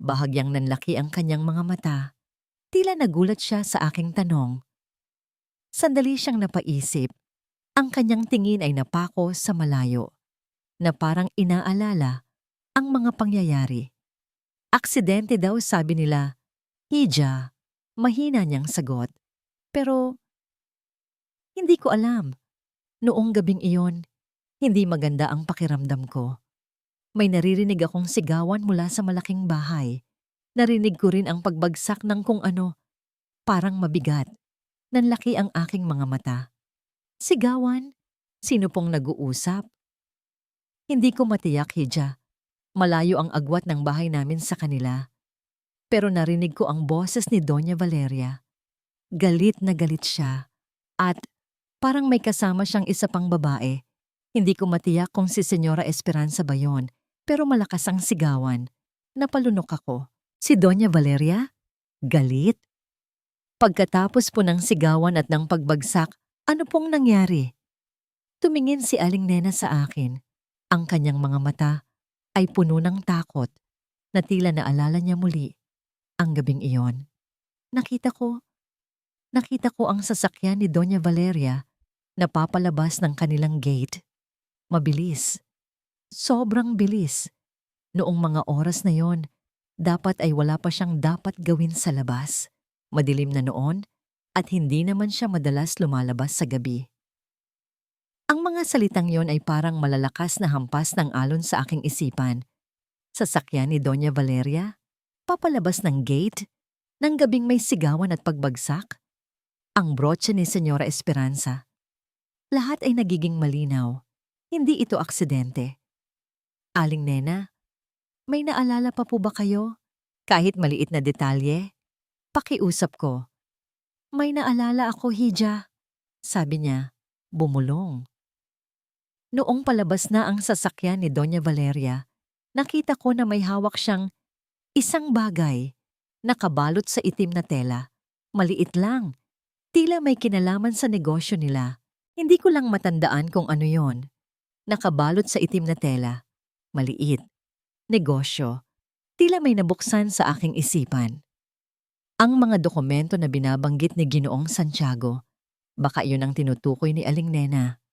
Bahagyang nanlaki ang kanyang mga mata. Tila nagulat siya sa aking tanong. Sandali siyang napaisip. Ang kanyang tingin ay napako sa malayo, na parang inaalala ang mga pangyayari. Aksidente daw, sabi nila. Hija, mahina niyang sagot. Pero hindi ko alam. Noong gabing iyon, hindi maganda ang pakiramdam ko. May naririnig akong sigawan mula sa malaking bahay. Narinig ko rin ang pagbagsak ng kung ano. Parang mabigat. Nanlaki ang aking mga mata. Sigawan? Sino pong nag-uusap? Hindi ko matiyak, Hija. Malayo ang agwat ng bahay namin sa kanila. Pero narinig ko ang boses ni Doña Valeria. Galit na galit siya. At parang may kasama siyang isa pang babae. Hindi ko matiyak kung si Senyora Esperanza ba yon, pero malakas ang sigawan. Napalunok ako. Si Doña Valeria? Galit? Pagkatapos po ng sigawan at ng pagbagsak, ano pong nangyari? Tumingin si Aling Nena sa akin. Ang kanyang mga mata ay puno ng takot na tila naalala niya muli ang gabing iyon. Nakita ko ang sasakyan ni Doña Valeria na papalabas ng kanilang gate. Mabilis. Sobrang bilis. Noong mga oras na yon, dapat ay wala pa siyang dapat gawin sa labas. Madilim na noon at hindi naman siya madalas lumalabas sa gabi. Ang mga salitang yon ay parang malalakas na hampas ng alon sa aking isipan. Sasakyan ni Doña Valeria? Papalabas ng gate? Nang gabing may sigawan at pagbagsak? Ang brooche ni Senyora Esperanza. Lahat ay nagiging malinaw. Hindi ito aksidente. Aling Nena, may naalala pa po ba kayo? Kahit maliit na detalye? Pakiusap ko. May naalala ako, Hija. Sabi niya, bumulong. Noong palabas na ang sasakyan ni Doña Valeria, nakita ko na may hawak siyang isang bagay, nakabalot sa itim na tela. Maliit lang. Tila may kinalaman sa negosyo nila. Hindi ko lang matandaan kung ano yon. Nakabalot sa itim na tela. Maliit. Negosyo. Tila may nabuksan sa aking isipan. Ang mga dokumento na binabanggit ni Ginoong Santiago, baka yun ang tinutukoy ni Aling Nena.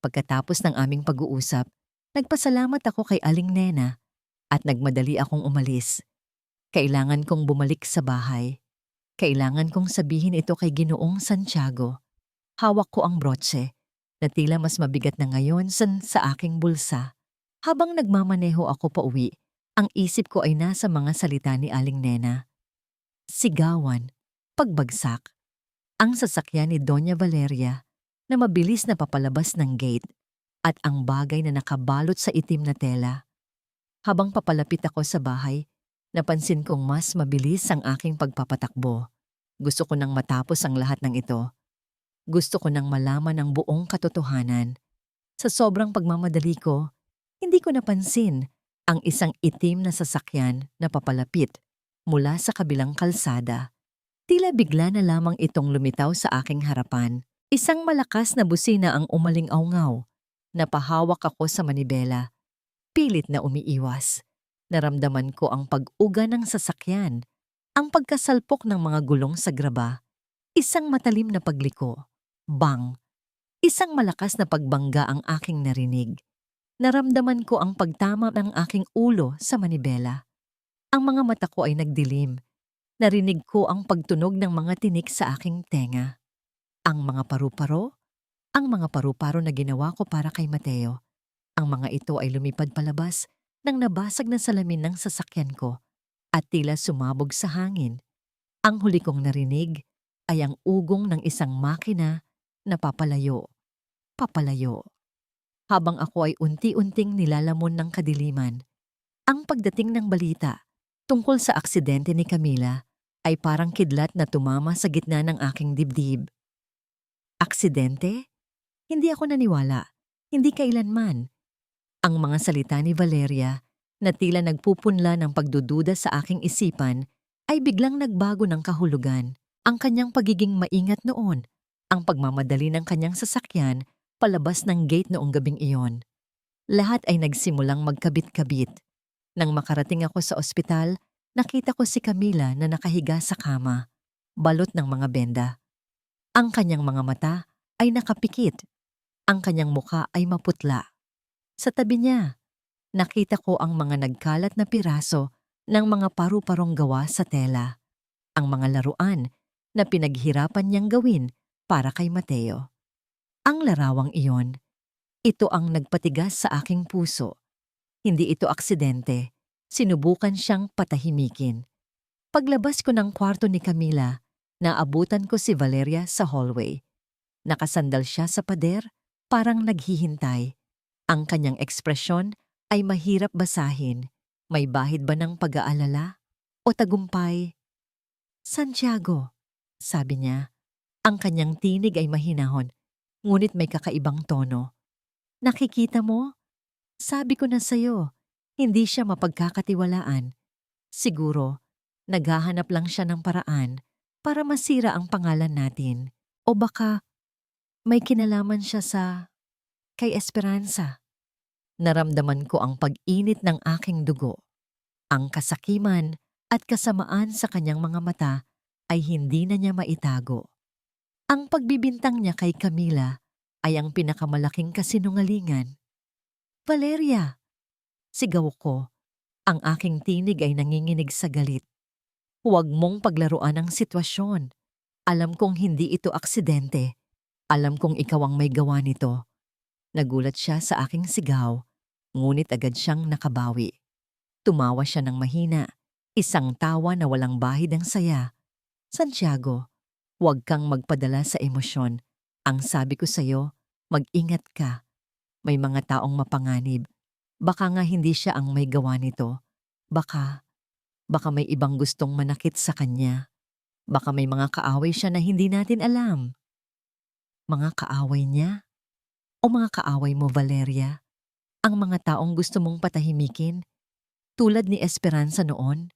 Pagkatapos ng aming pag-uusap, nagpasalamat ako kay Aling Nena at nagmadali akong umalis. Kailangan kong bumalik sa bahay. Kailangan kong sabihin ito kay Ginoong Santiago. Hawak ko ang brotse na tila mas mabigat na ngayon sa aking bulsa. Habang nagmamaneho ako pauwi, ang isip ko ay nasa mga salita ni Aling Nena. Sigawan, pagbagsak, ang sasakyan ni Doña Valeria na mabilis na papalabas ng gate at ang bagay na nakabalot sa itim na tela. Habang papalapit ako sa bahay, napansin kong mas mabilis ang aking pagpapatakbo. Gusto ko nang matapos ang lahat ng ito. Gusto ko nang malaman ang buong katotohanan. Sa sobrang pagmamadali ko, hindi ko napansin ang isang itim na sasakyan na papalapit mula sa kabilang kalsada. Tila bigla na lamang itong lumitaw sa aking harapan. Isang malakas na busina ang umaling-awngaw. Napahawak ako sa manibela. Pilit na umiiwas. Naramdaman ko ang pag-uga ng sasakyan, ang pagkasalpok ng mga gulong sa graba, isang matalim na pagliko. Bang! Isang malakas na pagbangga ang aking narinig. Naramdaman ko ang pagtama ng aking ulo sa manibela. Ang mga mata ko ay nagdilim. Narinig ko ang pagtunog ng mga tinik sa aking tenga. Ang mga paru-paro? Ang mga paru-paro na ginawa ko para kay Mateo. Ang mga ito ay lumipad palabas nang nabasag na salamin ng sasakyan ko at tila sumabog sa hangin. Ang huli kong narinig ay ang ugong ng isang makina na papalayo. Papalayo. Habang ako ay unti-unting nilalamon ng kadiliman, ang pagdating ng balita tungkol sa aksidente ni Camila ay parang kidlat na tumama sa gitna ng aking dibdib. Aksidente? Hindi ako naniwala. Hindi kailanman. Ang mga salita ni Valeria na tila nagpupunla ng pagdududa sa aking isipan ay biglang nagbago ng kahulugan. Ang kanyang pagiging maingat noon, ang pagmamadali ng kanyang sasakyan palabas ng gate noong gabing iyon. Lahat ay nagsimulang magkabit-kabit. Nang makarating ako sa ospital, nakita ko si Camila na nakahiga sa kama, balot ng mga benda. Ang kanyang mga mata ay nakapikit. Ang kanyang muka ay maputla. Sa tabi niya, nakita ko ang mga nagkalat na piraso ng mga paru-parong gawa sa tela. Ang mga laruan na pinaghirapan niyang gawin para kay Mateo. Ang larawang iyon, ito ang nagpatigas sa aking puso. Hindi ito aksidente. Sinubukan siyang patahimikin. Paglabas ko ng kwarto ni Camila, naabutan ko si Valeria sa hallway. Nakasandal siya sa pader, parang naghihintay. Ang kanyang ekspresyon ay mahirap basahin. May bahid ba ng pag-aalala o tagumpay? Santiago, sabi niya. Ang kanyang tinig ay mahinahon, ngunit may kakaibang tono. Nakikita mo? Sabi ko na sa'yo, hindi siya mapagkakatiwalaan. Siguro, naghahanap lang siya ng paraan para masira ang pangalan natin. O baka may kinalaman siya kay Esperanza. Naramdaman ko ang pag-init ng aking dugo. Ang kasakiman at kasamaan sa kanyang mga mata ay hindi na niya maitago. Ang pagbibintang niya kay Camila ay ang pinakamalaking kasinungalingan. Valeria! Sigaw ko. Ang aking tinig ay nanginginig sa galit. Huwag mong paglaruan ang sitwasyon. Alam kong hindi ito aksidente. Alam kong ikaw ang may gawa nito. Nagulat siya sa aking sigaw, ngunit agad siyang nakabawi. Tumawa siya ng mahina, isang tawa na walang bahid ang saya. Santiago, huwag kang magpadala sa emosyon. Ang sabi ko sa'yo, mag-ingat ka. May mga taong mapanganib. Baka nga hindi siya ang may gawa nito. Baka may ibang gustong manakit sa kanya. Baka may mga kaaway siya na hindi natin alam. Mga kaaway niya? O mga kaaway mo, Valeria? Ang mga taong gusto mong patahimikin? Tulad ni Esperanza noon?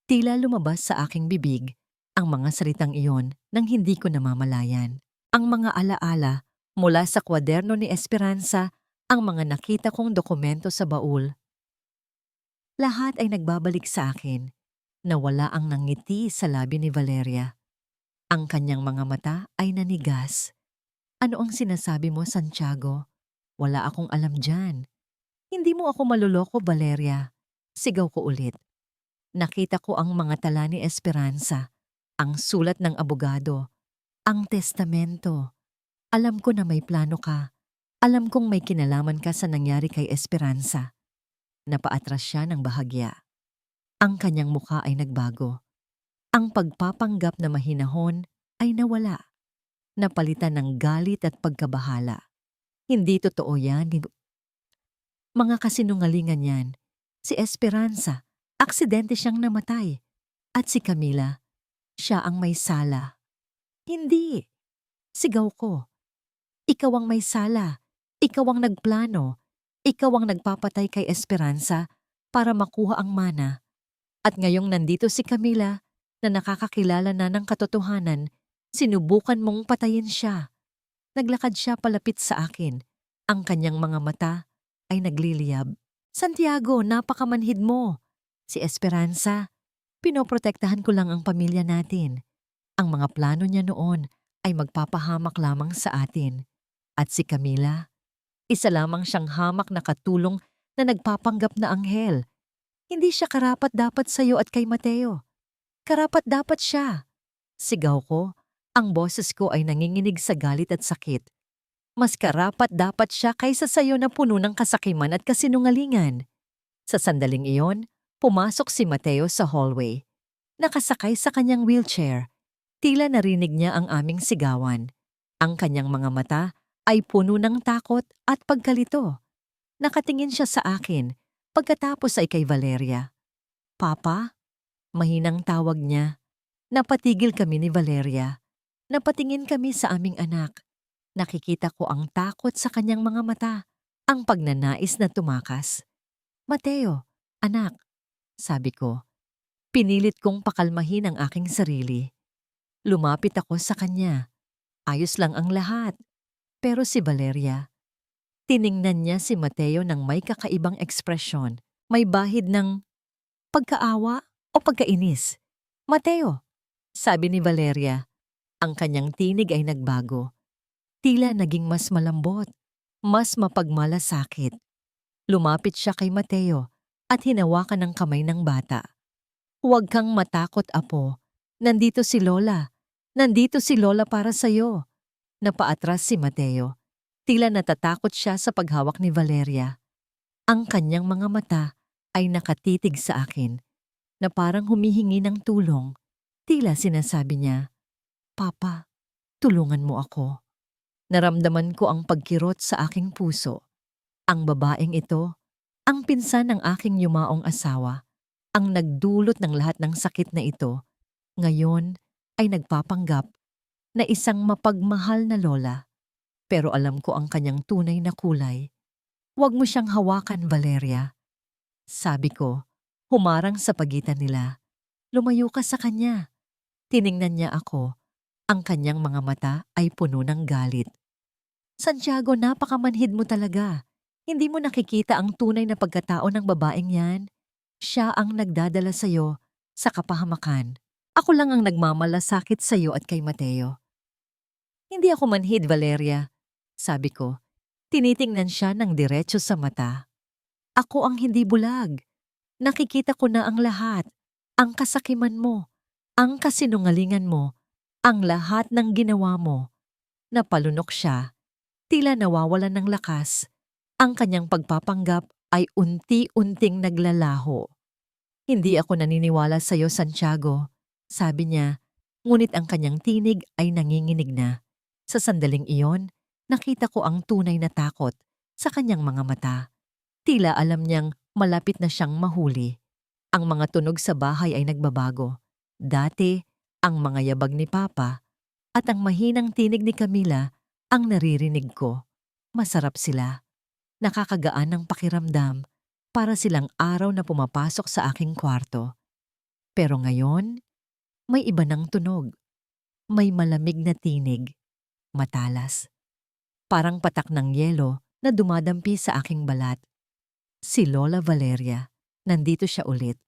Tila lumabas sa aking bibig ang mga salitang iyon nang hindi ko namamalayan. Ang mga alaala mula sa kwaderno ni Esperanza, ang mga nakita kong dokumento sa baul. Lahat ay nagbabalik sa akin na wala ang nangiti sa labi ni Valeria. Ang kanyang mga mata ay nanigas. Ano ang sinasabi mo, Santiago? Wala akong alam dyan. Hindi mo ako maluloko, Valeria. Sigaw ko ulit. Nakita ko ang mga tala ni Esperanza, ang sulat ng abogado, ang testamento. Alam ko na may plano ka. Alam kong may kinalaman ka sa nangyari kay Esperanza. Napaatras siya ng bahagya. Ang kanyang mukha ay nagbago. Ang pagpapanggap na mahinahon ay nawala. Napalitan ng galit at pagkabahala. Hindi totoo yan. Mga kasinungalingan yan. Si Esperanza, aksidente siyang namatay. At si Camila, siya ang may sala. Hindi. Sigaw ko. Ikaw ang may sala. Ikaw ang nagplano. Ikaw ang nagpapatay kay Esperanza para makuha ang mana. At ngayong nandito si Camila na nakakakilala na ng katotohanan, sinubukan mong patayin siya. Naglakad siya palapit sa akin. Ang kanyang mga mata ay nagliliyab. Santiago, napakamanhid mo. Si Esperanza, pinoprotektahan ko lang ang pamilya natin. Ang mga plano niya noon ay magpapahamak lamang sa atin. At si Camila, isa lamang siyang hamak na katulong na nagpapanggap na anghel. Hindi siya karapat-dapat sa'yo at kay Mateo. Karapat-dapat siya. Sigaw ko, ang boses ko ay nanginginig sa galit at sakit. Mas karapat-dapat siya kaysa sa'yo na puno ng kasakiman at kasinungalingan. Sa sandaling iyon, pumasok si Mateo sa hallway. Nakasakay sa kanyang wheelchair. Tila narinig niya ang aming sigawan. Ang kanyang mga mata ay puno ng takot at pagkalito. Nakatingin siya sa akin, pagkatapos ay kay Valeria. Papa? Mahinang tawag niya. Napatigil kami ni Valeria. Napatingin kami sa aming anak. Nakikita ko ang takot sa kanyang mga mata, ang pagnanais na tumakas. Mateo, anak, sabi ko. Pinilit kong pakalmahin ang aking sarili. Lumapit ako sa kanya. Ayos lang ang lahat. Pero si Valeria, tiningnan niya si Mateo ng may kakaibang ekspresyon. May bahid ng pagkaawa o pagkainis. Mateo, sabi ni Valeria. Ang kanyang tinig ay nagbago. Tila naging mas malambot, mas mapagmalasakit. Lumapit siya kay Mateo at hinawakan ang kamay ng bata. Huwag kang matakot, apo. Nandito si Lola. Nandito si Lola para sa'yo. Napaatras si Mateo. Tila natatakot siya sa paghawak ni Valeria. Ang kanyang mga mata ay nakatitig sa akin, na parang humihingi ng tulong. Tila sinasabi niya, Papa, tulungan mo ako. Naramdaman ko ang pagkirot sa aking puso. Ang babaeng ito, ang pinsan ng aking yumaong asawa, ang nagdulot ng lahat ng sakit na ito, ngayon ay nagpapanggap na isang mapagmahal na lola. Pero alam ko ang kanyang tunay na kulay. Huwag mo siyang hawakan, Valeria. Sabi ko, humarang sa pagitan nila. Lumayo ka sa kanya. Tiningnan niya ako. Ang kanyang mga mata ay puno ng galit. Santiago, napakamanhid mo talaga. Hindi mo nakikita ang tunay na pagkatao ng babaeng yan. Siya ang nagdadala sa'yo sa kapahamakan. Ako lang ang nagmamalasakit sa'yo at kay Mateo. Hindi ako manhid, Valeria. Sabi ko, tinitingnan siya ng diretso sa mata. Ako ang hindi bulag. Nakikita ko na ang lahat. Ang kasakiman mo, ang kasinungalingan mo, ang lahat ng ginawa mo. Napalunok siya. Tila nawawalan ng lakas. Ang kanyang pagpapanggap ay unti-unting naglalaho. Hindi ako naniniwala sa iyo, Santiago, sabi niya, ngunit ang kanyang tinig ay nanginginig na. Sa sandaling iyon, nakita ko ang tunay na takot sa kanyang mga mata. Tila alam niyang malapit na siyang mahuli. Ang mga tunog sa bahay ay nagbabago. Dati, ang mga yabag ni Papa at ang mahinang tinig ni Camila ang naririnig ko. Masarap sila. Nakakagaan ng pakiramdam para silang araw na pumapasok sa aking kwarto. Pero ngayon, may iba ng tunog. May malamig na tinig. Matalas. Parang patak ng yelo na dumadampi sa aking balat. Si Lola Valeria. Nandito siya ulit.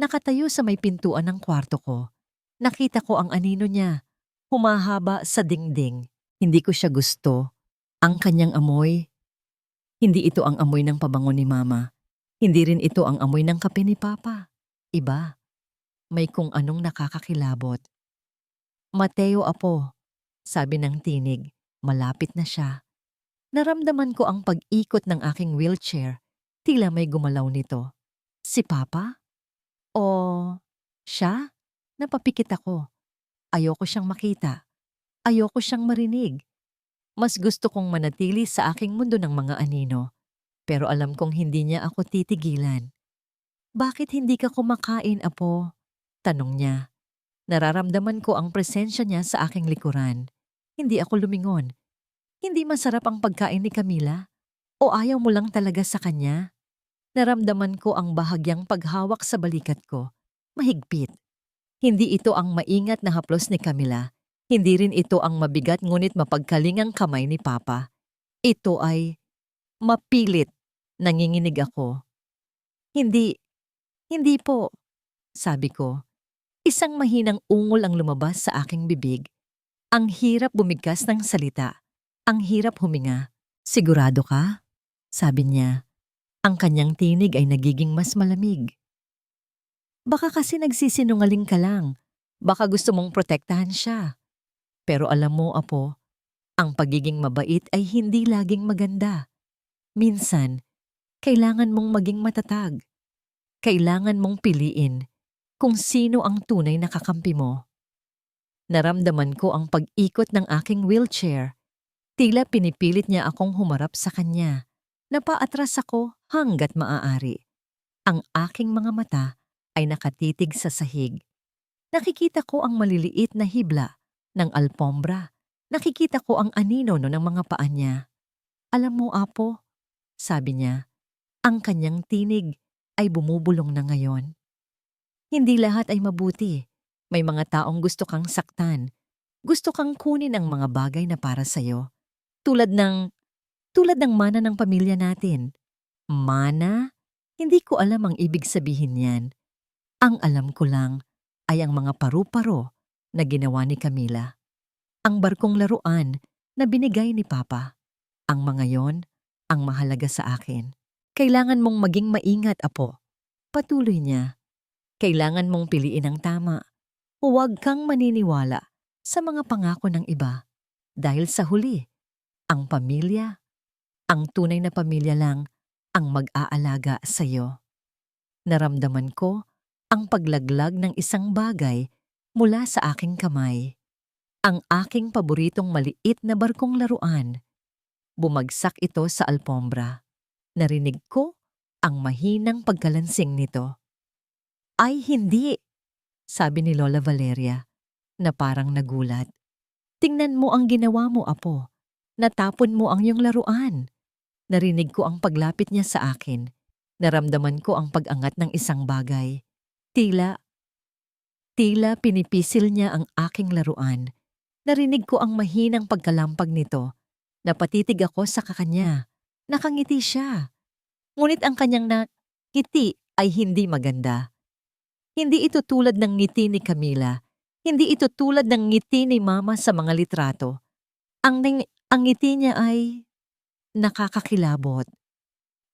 Nakatayo sa may pintuan ng kwarto ko. Nakita ko ang anino niya. Humahaba sa dingding. Hindi ko siya gusto. Ang kanyang amoy. Hindi ito ang amoy ng pabango ni Mama. Hindi rin ito ang amoy ng kape ni Papa. Iba. May kung anong nakakakilabot. Mateo, apo. Sabi ng tinig. Malapit na siya. Naramdaman ko ang pag-ikot ng aking wheelchair, tila may gumalaw nito. Si Papa? O siya? Napapikit ako. Ayoko siyang makita. Ayoko siyang marinig. Mas gusto kong manatili sa aking mundo ng mga anino. Pero alam kong hindi niya ako titigilan. Bakit hindi ka kumakain, Apo? Tanong niya. Nararamdaman ko ang presensya niya sa aking likuran. Hindi ako lumingon. Hindi masarap ang pagkain ni Camila? O ayaw mo lang talaga sa kanya? Naramdaman ko ang bahagyang paghawak sa balikat ko. Mahigpit. Hindi ito ang maingat na haplos ni Camila. Hindi rin ito ang mabigat ngunit mapagkalingang kamay ni Papa. Ito ay mapilit. Nanginginig ako. Hindi, hindi po, sabi ko. Isang mahinang ungol ang lumabas sa aking bibig. Ang hirap bumigkas ng salita. Ang hirap huminga. Sigurado ka? Sabi niya. Ang kanyang tinig ay nagiging mas malamig. Baka kasi nagsisinungaling ka lang. Baka gusto mong protektahan siya. Pero alam mo, Apo, ang pagiging mabait ay hindi laging maganda. Minsan, kailangan mong maging matatag. Kailangan mong piliin kung sino ang tunay na kakampi mo. Naramdaman ko ang pag-ikot ng aking wheelchair. Tila pinipilit niya akong humarap sa kanya. Napaatras ako hanggat maaari. Ang aking mga mata ay nakatitig sa sahig. Nakikita ko ang maliliit na hibla ng alpombra. Nakikita ko ang anino ng mga paa niya. Alam mo, Apo, sabi niya, ang kanyang tinig ay bumubulong na ngayon. Hindi lahat ay mabuti. May mga taong gusto kang saktan. Gusto kang kunin ang mga bagay na para sa'yo. Tulad ng mana ng pamilya natin. Mana? Hindi ko alam ang ibig sabihin niyan. Ang alam ko lang ay ang mga paru-paro na ginawa ni Camila. Ang barkong laruan na binigay ni Papa. Ang mga yon ang mahalaga sa akin. Kailangan mong maging maingat, Apo. Patuloy niya. Kailangan mong piliin ang tama. Huwag kang maniniwala sa mga pangako ng iba. Dahil sa huli, ang pamilya, ang tunay na pamilya lang ang mag-aalaga sa iyo. Naramdaman ko ang paglaglag ng isang bagay mula sa aking kamay. Ang aking paboritong maliit na barkong laruan. Bumagsak ito sa alpombra. Narinig ko ang mahinang pagkalansing nito. Ay hindi, sabi ni Lola Valeria, na parang nagulat. Tingnan mo ang ginawa mo, Apo. Natapon mo ang iyong laruan. Narinig ko ang paglapit niya sa akin. Naramdaman ko ang pag-angat ng isang bagay. Tila pinipisil niya ang aking laruan. Narinig ko ang mahinang pagkalampag nito. Napatitig ako sa kakanya. Nakangiti siya. Ngunit ang kanyang ngiti ay hindi maganda. Hindi ito tulad ng ngiti ni Camila. Hindi ito tulad ng ngiti ni Mama sa mga litrato. Ang ngiti niya ay nakakakilabot.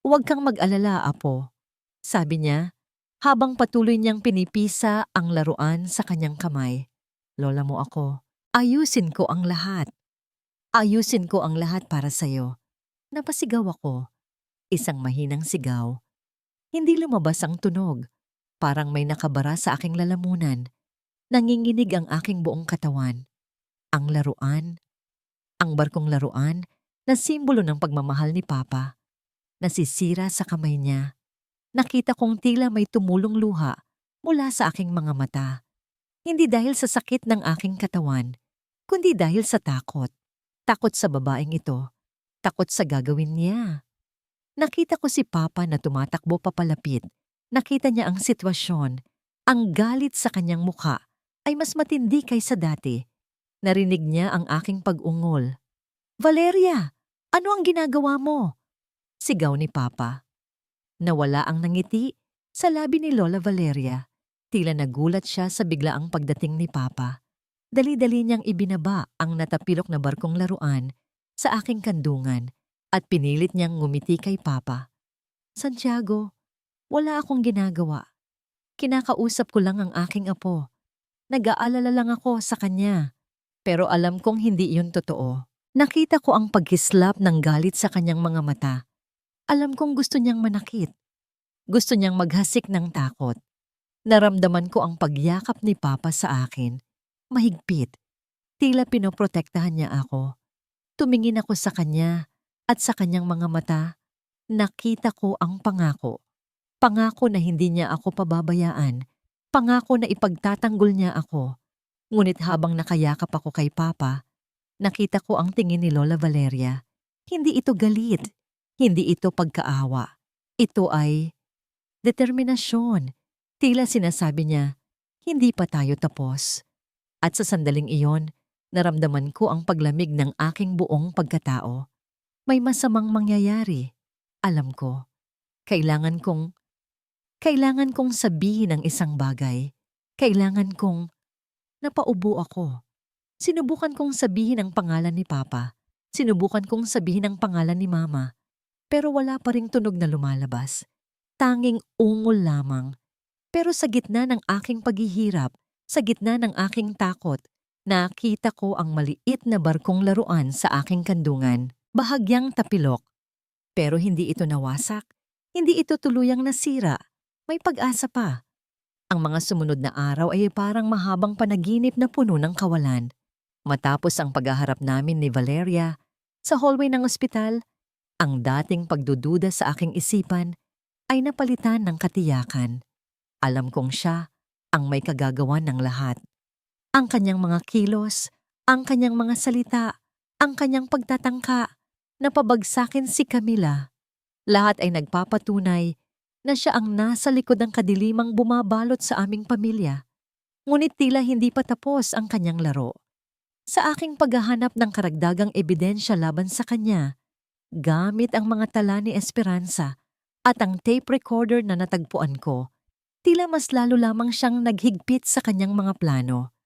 Huwag kang mag-alala, Apo, sabi niya habang patuloy niyang pinipisa ang laruan sa kanyang kamay. Lola mo ako. Ayusin ko ang lahat. Ayusin ko ang lahat para sa'yo. Napasigaw ako. Isang mahinang sigaw. Hindi lumabas ang tunog. Parang may nakabara sa aking lalamunan. Nanginginig ang aking buong katawan. Ang laruan, ang barkong laruan na simbolo ng pagmamahal ni Papa. Nasisira sa kamay niya. Nakita kong tila may tumulong luha mula sa aking mga mata. Hindi dahil sa sakit ng aking katawan, kundi dahil sa takot. Takot sa babaeng ito. Takot sa gagawin niya. Nakita ko si Papa na tumatakbo papalapit. Nakita niya ang sitwasyon. Ang galit sa kanyang mukha ay mas matindi kaysa dati. Narinig niya ang aking pag-ungol. Valeria, ano ang ginagawa mo? Sigaw ni Papa. Nawala ang nangiti sa labi ni Lola Valeria. Tila nagulat siya sa biglaang pagdating ni Papa. Dali-dali niyang ibinaba ang natapilok na barkong laruan sa aking kandungan at pinilit niyang ngumiti kay Papa. Santiago, wala akong ginagawa. Kinakausap ko lang ang aking apo. Nag-aalala lang ako sa kanya. Pero alam kong hindi iyon totoo. Nakita ko ang pagkislap ng galit sa kanyang mga mata. Alam kong gusto niyang manakit. Gusto niyang maghasik ng takot. Naramdaman ko ang pagyakap ni Papa sa akin. Mahigpit. Tila pinoprotektahan niya ako. Tumingin ako sa kanya at sa kanyang mga mata. Nakita ko ang pangako. Pangako na hindi niya ako pababayaan. Pangako na ipagtatanggol niya ako. Ngunit habang nakayakap ako kay Papa, nakita ko ang tingin ni Lola Valeria. Hindi ito galit. Hindi ito pagkaawa. Ito ay determinasyon. Tila sinasabi niya, hindi pa tayo tapos. At sa sandaling iyon, naramdaman ko ang paglamig ng aking buong pagkatao. May masamang mangyayari. Alam ko, kailangan kong sabihin ang isang bagay. Kailangan kong napaubo ako. Sinubukan kong sabihin ang pangalan ni Papa. Sinubukan kong sabihin ang pangalan ni Mama. Pero wala pa ring tunog na lumalabas. Tanging ungol lamang. Pero sa gitna ng aking paghihirap, sa gitna ng aking takot, nakita ko ang maliit na barkong laruan sa aking kandungan. Bahagyang tapilok. Pero hindi ito nawasak. Hindi ito tuluyang nasira. May pag-asa pa. Ang mga sumunod na araw ay parang mahabang panaginip na puno ng kawalan. Matapos ang paghaharap namin ni Valeria sa hallway ng ospital, ang dating pagdududa sa aking isipan ay napalitan ng katiyakan. Alam kong siya ang may kagagawan ng lahat. Ang kanyang mga kilos, ang kanyang mga salita, ang kanyang pagtatangka, napabagsakin si Camila. Lahat ay nagpapatunay na siya ang nasa likod ng kadilimang bumabalot sa aming pamilya. Ngunit tila hindi pa tapos ang kanyang laro. Sa aking paghahanap ng karagdagang ebidensya laban sa kanya, gamit ang mga tala ni Esperanza at ang tape recorder na natagpuan ko, tila mas lalo lamang siyang naghigpit sa kanyang mga plano.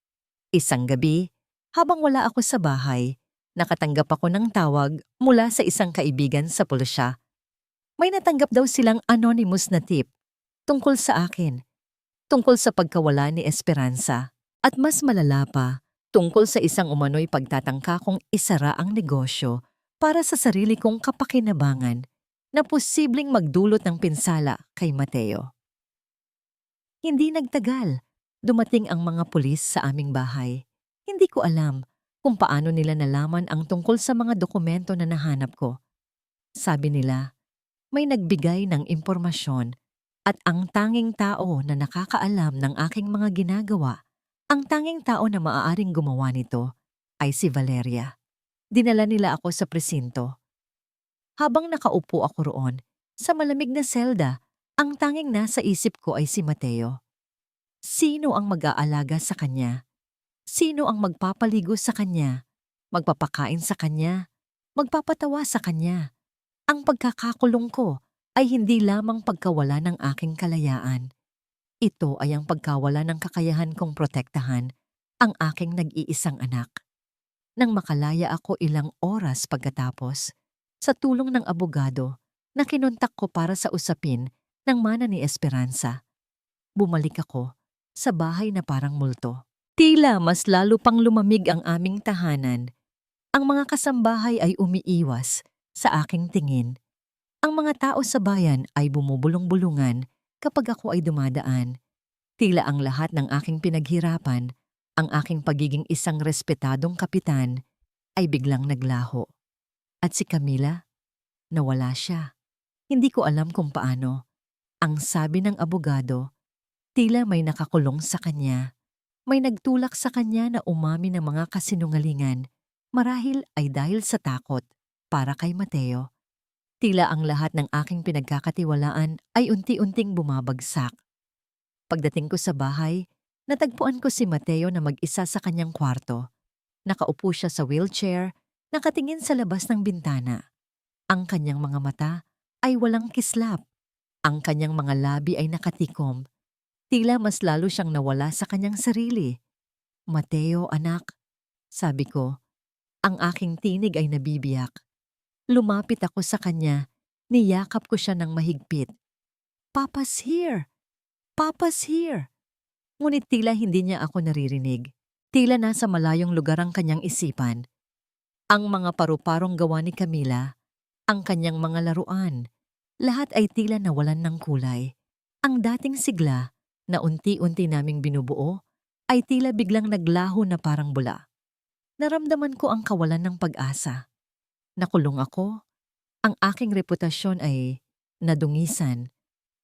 Isang gabi, habang wala ako sa bahay, nakatanggap ako ng tawag mula sa isang kaibigan sa pulisya. May natanggap daw silang anonymous na tip tungkol sa akin, tungkol sa pagkawala ni Esperanza, at mas malala pa, tungkol sa isang umano'y pagtatangka kong isara ang negosyo para sa sarili kong kapakinabangan na posibleng magdulot ng pinsala kay Mateo. Hindi nagtagal, dumating ang mga pulis sa aming bahay. Hindi ko alam kung paano nila nalaman ang tungkol sa mga dokumento na nahanap ko. Sabi nila, may nagbigay ng impormasyon at ang tanging tao na nakakaalam ng aking mga ginagawa, ang tanging tao na maaaring gumawa nito ay si Valeria. Dinala nila ako sa presinto. Habang nakaupo ako roon, sa malamig na selda, ang tanging nasa isip ko ay si Mateo. Sino ang mag-aalaga sa kanya? Sino ang magpapaligo sa kanya? Magpapakain sa kanya? Magpapatawa sa kanya? Ang pagkakakulong ko ay hindi lamang pagkawala ng aking kalayaan. Ito ay ang pagkawala ng kakayahan kong protektahan ang aking nag-iisang anak. Nang makalaya ako ilang oras pagkatapos, sa tulong ng abogado na kinontak ko para sa usapin ng mana ni Esperanza, bumalik ako sa bahay na parang multo. Tila mas lalo pang lumamig ang aming tahanan. Ang mga kasambahay ay umiiwas sa aking tingin. Ang mga tao sa bayan ay bumubulong-bulungan kapag ako ay dumadaan. Tila ang lahat ng aking pinaghirapan, ang aking pagiging isang respetadong kapitan, ay biglang naglaho. At si Camila, nawala siya. Hindi ko alam kung paano. Ang sabi ng abogado, tila may nakakulong sa kanya. May nagtulak sa kanya na umami ng mga kasinungalingan, marahil ay dahil sa takot para kay Mateo. Tila ang lahat ng aking pinagkakatiwalaan ay unti-unting bumabagsak. Pagdating ko sa bahay, natagpuan ko si Mateo na mag-isa sa kanyang kwarto. Nakaupo siya sa wheelchair, nakatingin sa labas ng bintana. Ang kanyang mga mata ay walang kislap. Ang kanyang mga labi ay nakatikom. Tila mas lalo siyang nawala sa kanyang sarili. Mateo, anak, sabi ko. Ang aking tinig ay nabibiyak. Lumapit ako sa kanya, niyakap ko siya ng mahigpit. Papa's here! Papa's here! Ngunit tila hindi niya ako naririnig. Tila nasa malayong lugar ang kanyang isipan. Ang mga paru-parong gawa ni Camila, ang kanyang mga laruan, lahat ay tila nawalan ng kulay. Ang dating sigla na unti-unti naming binubuo ay tila biglang naglaho na parang bula. Naramdaman ko ang kawalan ng pag-asa. Nakulong ako, ang aking reputasyon ay nadungisan,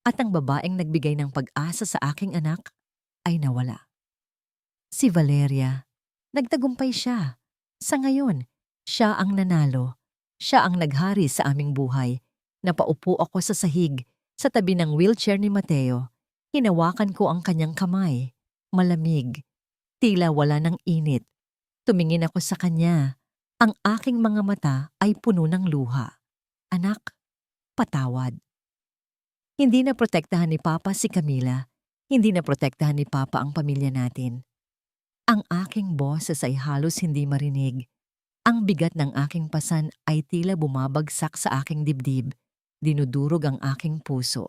at ang babaeng nagbigay ng pag-asa sa aking anak ay nawala. Si Valeria, nagtagumpay siya. Sa ngayon, siya ang nanalo. Siya ang naghari sa aming buhay. Napaupo ako sa sahig, sa tabi ng wheelchair ni Mateo. Hinawakan ko ang kanyang kamay. Malamig. Tila wala ng init. Tumingin ako sa kanya. Ang aking mga mata ay puno ng luha. Anak, patawad. Hindi na protektahan ni Papa si Camila. Hindi na protektahan ni Papa ang pamilya natin. Ang aking boses ay halos hindi marinig. Ang bigat ng aking pasan ay tila bumabagsak sa aking dibdib. Dinudurog ang aking puso.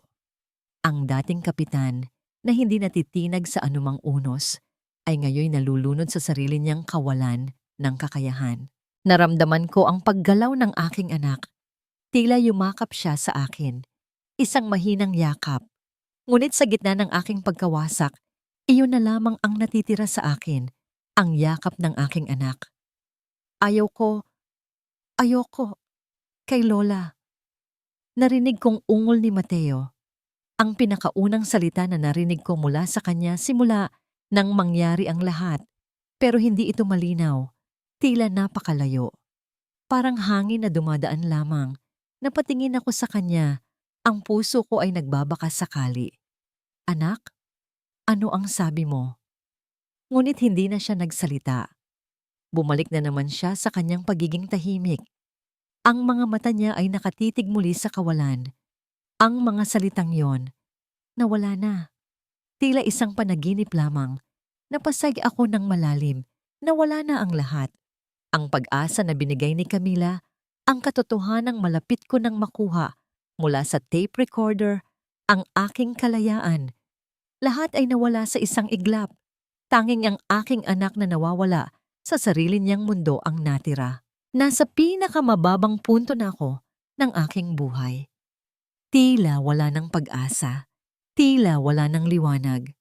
Ang dating kapitan na hindi natitinag sa anumang unos ay ngayon nalulunod sa sarili niyang kawalan ng kakayahan. Naramdaman ko ang paggalaw ng aking anak. Tila yumakap siya sa akin. Isang mahinang yakap. Ngunit sa gitna ng aking pagkawasak, iyon na lamang ang natitira sa akin, ang yakap ng aking anak. Ayoko, kay Lola. Narinig kong ungol ni Mateo. Ang pinakaunang salita na narinig ko mula sa kanya simula nang mangyari ang lahat. Pero hindi ito malinaw, tila napakalayo. Parang hangin na dumadaan lamang. Napatingin ako sa kanya, ang puso ko ay nagbabaka sakali. Anak, ano ang sabi mo? Ngunit hindi na siya nagsalita. Bumalik na naman siya sa kanyang pagiging tahimik. Ang mga mata niya ay nakatitig muli sa kawalan. Ang mga salitang yon, nawala na. Tila isang panaginip lamang. Napasag ako ng malalim. Nawala na ang lahat. Ang pag-asa na binigay ni Camila, ang katotohanang malapit ko nang makuha mula sa tape recorder, ang aking kalayaan. Lahat ay nawala sa isang iglap. Tanging ang aking anak na nawawala sa sarili niyang mundo ang natira. Nasa pinakamababang punto na ako ng aking buhay. Tila wala ng pag-asa. Tila wala ng liwanag.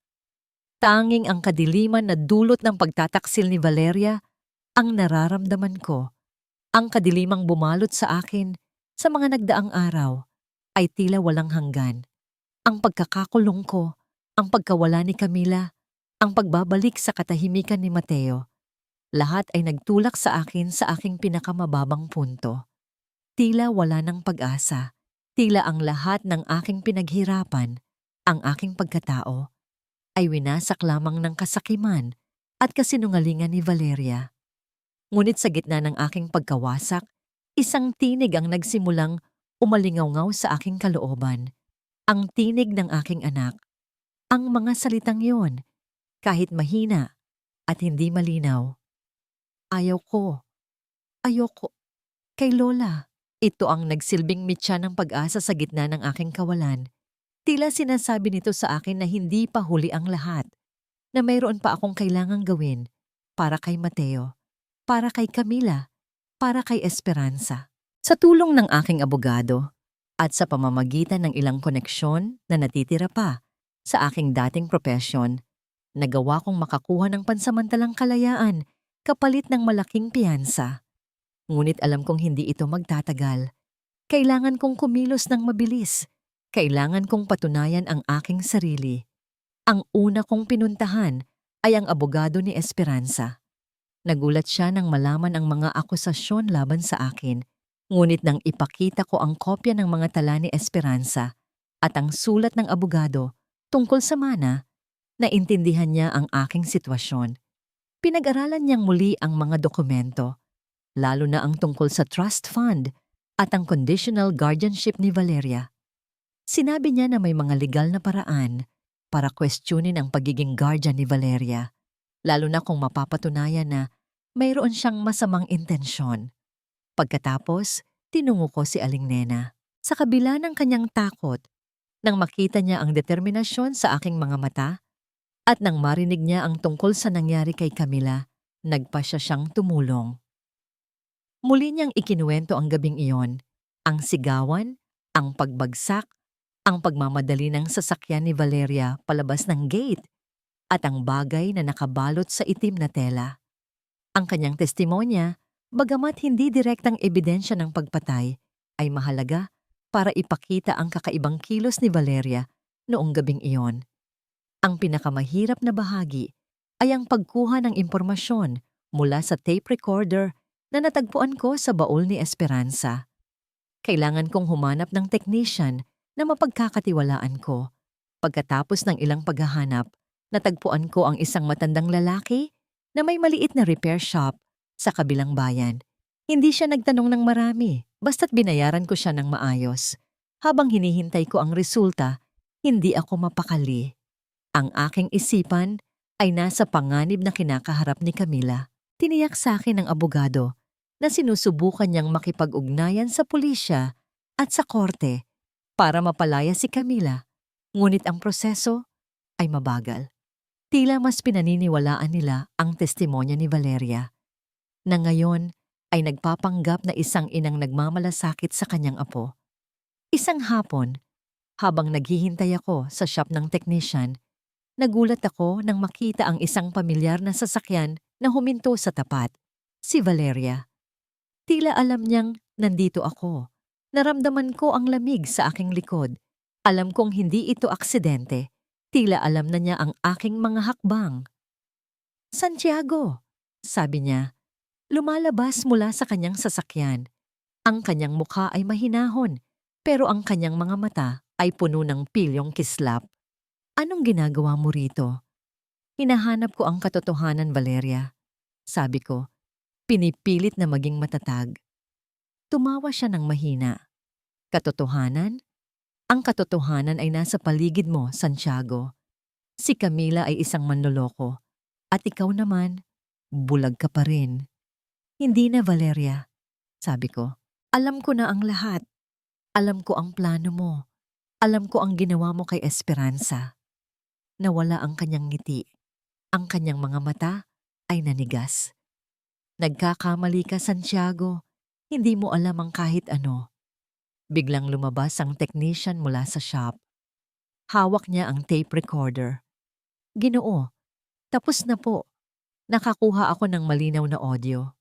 Tanging ang kadiliman na dulot ng pagtataksil ni Valeria ang nararamdaman ko. Ang kadilimang bumalot sa akin sa mga nagdaang araw ay tila walang hanggan. Ang pagkakakulong ko, ang pagkawala ni Camila, ang pagbabalik sa katahimikan ni Mateo, lahat ay nagtulak sa akin sa aking pinakamababang punto. Tila wala ng pag-asa, tila ang lahat ng aking pinaghirapan, ang aking pagkatao, ay winasak lamang ng kasakiman at kasinungalingan ni Valeria. Ngunit sa gitna ng aking pagkawasak, isang tinig ang nagsimulang umalingaw sa aking kalooban. Ang tinig ng aking anak. Ang mga salitang yon, kahit mahina at hindi malinaw. Ayoko, kay Lola. Ito ang nagsilbing mitya ng pag-asa sa gitna ng aking kawalan. Tila sinasabi nito sa akin na hindi pa huli ang lahat, na mayroon pa akong kailangang gawin para kay Mateo, para kay Camila, para kay Esperanza. Sa tulong ng aking abogado at sa pamamagitan ng ilang koneksyon na natitira pa sa aking dating propesyon, nagawa kong makakuha ng pansamantalang kalayaan kapalit ng malaking piyansa. Ngunit alam kong hindi ito magtatagal. Kailangan kong kumilos ng mabilis. Kailangan kong patunayan ang aking sarili. Ang una kong pinuntahan ay ang abogado ni Esperanza. Nagulat siya nang malaman ang mga akusasyon laban sa akin. Ngunit nang ipakita ko ang kopya ng mga tala ni Esperanza at ang sulat ng abogado tungkol sa mana, naintindihan niya ang aking sitwasyon. Pinag-aralan niyang muli ang mga dokumento, lalo na ang tungkol sa trust fund at ang conditional guardianship ni Valeria. Sinabi niya na may mga legal na paraan para questionin ang pagiging guardian ni Valeria, lalo na kung mapapatunayan na mayroon siyang masamang intensyon. Pagkatapos, tinungo ko si Aling Nena. Sa kabila ng kanyang takot, nang makita niya ang determinasyon sa aking mga mata at nang marinig niya ang tungkol sa nangyari kay Camila, nagpasya siyang tumulong. Muli niyang ikinuwento ang gabing iyon, ang sigawan, ang pagbagsak, ang pagmamadali ng sasakyan ni Valeria palabas ng gate, at ang bagay na nakabalot sa itim na tela. Ang kanyang testimonya, bagamat hindi direktang ebidensya ng pagpatay, ay mahalaga para ipakita ang kakaibang kilos ni Valeria noong gabing iyon. Ang pinakamahirap na bahagi ay ang pagkuha ng impormasyon mula sa tape recorder na natagpuan ko sa baul ni Esperanza. Kailangan kong humanap ng technician na mapagkakatiwalaan ko. Pagkatapos ng ilang paghahanap, natagpuan ko ang isang matandang lalaki na may maliit na repair shop sa kabilang bayan. Hindi siya nagtanong ng marami, basta't binayaran ko siya ng maayos. Habang hinihintay ko ang resulta, hindi ako mapakali. Ang aking isipan ay nasa panganib na kinakaharap ni Camila. Tiniyak sa akin ng abogado na sinusubukan niyang makipag-ugnayan sa pulisya at sa korte para mapalaya si Camila. Ngunit ang proseso ay mabagal. Tila mas pinaniniwalaan nila ang testimonya ni Valeria, na ngayon ay nagpapanggap na isang inang nagmamalasakit sa kanyang apo. Isang hapon, habang naghihintay ako sa shop ng technician, nagulat ako nang makita ang isang pamilyar na sasakyan na huminto sa tapat, si Valeria. Tila alam niyang nandito ako. Naramdaman ko ang lamig sa aking likod. Alam kong hindi ito aksidente. Tila alam na niya ang aking mga hakbang. "Santiago," sabi niya, lumalabas mula sa kanyang sasakyan. Ang kanyang mukha ay mahinahon, pero ang kanyang mga mata ay puno ng pilyong kislap. "Anong ginagawa mo rito?" "Hinahanap ko ang katotohanan, Valeria," sabi ko. Pinipilit na maging matatag. Tumawa siya ng mahina. "Katotohanan? Ang katotohanan ay nasa paligid mo, Santiago. Si Camila ay isang manloloko. At ikaw naman, bulag ka pa rin." "Hindi na, Valeria," sabi ko. "Alam ko na ang lahat. Alam ko ang plano mo. Alam ko ang ginawa mo kay Esperanza." Nawala ang kanyang ngiti. Ang kanyang mga mata ay nanigas. "Nagkakamali ka, Santiago. Hindi mo alam ang kahit ano." Biglang lumabas ang technician mula sa shop. Hawak niya ang tape recorder. "Ginoo, tapos na po. Nakakuha ako ng malinaw na audio."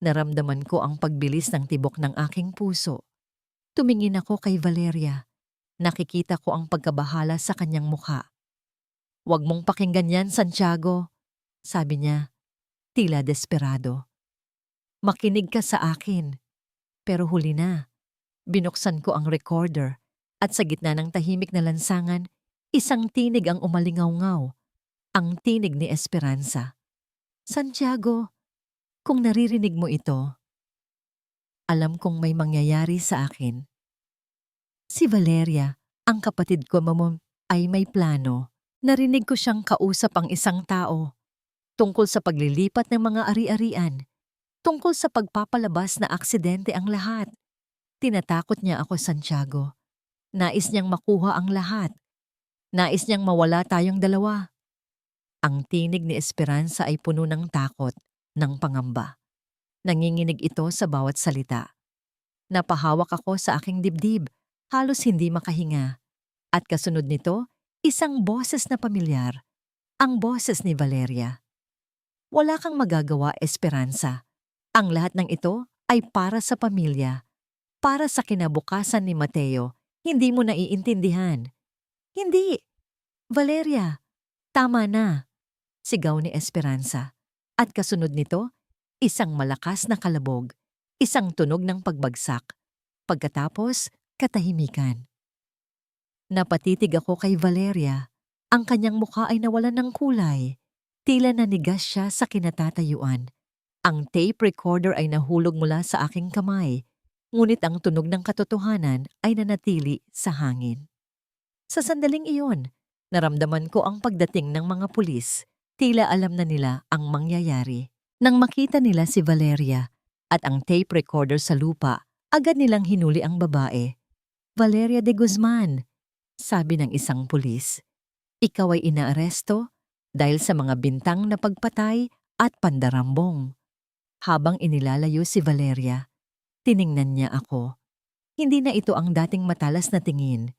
Naramdaman ko ang pagbilis ng tibok ng aking puso. Tumingin ako kay Valeria. Nakikita ko ang pagkabahala sa kanyang mukha. "Huwag mong pakinggan yan, Santiago," sabi niya, tila desperado. "Makinig ka sa akin." Pero huli na. Binuksan ko ang recorder at sa gitna ng tahimik na lansangan, isang tinig ang umalingaw-ngaw. Ang tinig ni Esperanza. "Santiago, kung naririnig mo ito, alam kong may mangyayari sa akin. Si Valeria, ang kapatid ko ay may plano." Narinig ko siyang kausap ang isang tao tungkol sa paglilipat ng mga ari-arian, tungkol sa pagpapalabas na aksidente ang lahat. Tinatakot niya ako, Santiago. Nais niyang makuha ang lahat. Nais niyang mawala tayong dalawa. Ang tinig ni Esperanza ay puno ng takot, ng pangamba. Nanginginig ito sa bawat salita. Napahawak ako sa aking dibdib, halos hindi makahinga. At kasunod nito, isang boses na pamilyar, ang boses ni Valeria. "Wala kang magagawa, Esperanza. Ang lahat ng ito ay para sa pamilya, para sa kinabukasan ni Mateo. Hindi mo naiintindihan." "Hindi! Valeria, tama na," sigaw ni Esperanza. At kasunod nito, isang malakas na kalabog, isang tunog ng pagbagsak. Pagkatapos, katahimikan. Napatitig ako kay Valeria. Ang kanyang mukha ay nawalan ng kulay. Tila nanigas siya sa kinatatayuan. Ang tape recorder ay nahulog mula sa aking kamay, ngunit ang tunog ng katotohanan ay nanatili sa hangin. Sa sandaling iyon, naramdaman ko ang pagdating ng mga pulis. Tila alam na nila ang mangyayari. Nang makita nila si Valeria at ang tape recorder sa lupa, agad nilang hinuli ang babae. "Valeria de Guzman," sabi ng isang pulis. "Ikaw ay inaaresto dahil sa mga bintang na pagpatay at pandarambong." Habang inilalayo si Valeria, tiningnan niya ako. Hindi na ito ang dating matalas na tingin.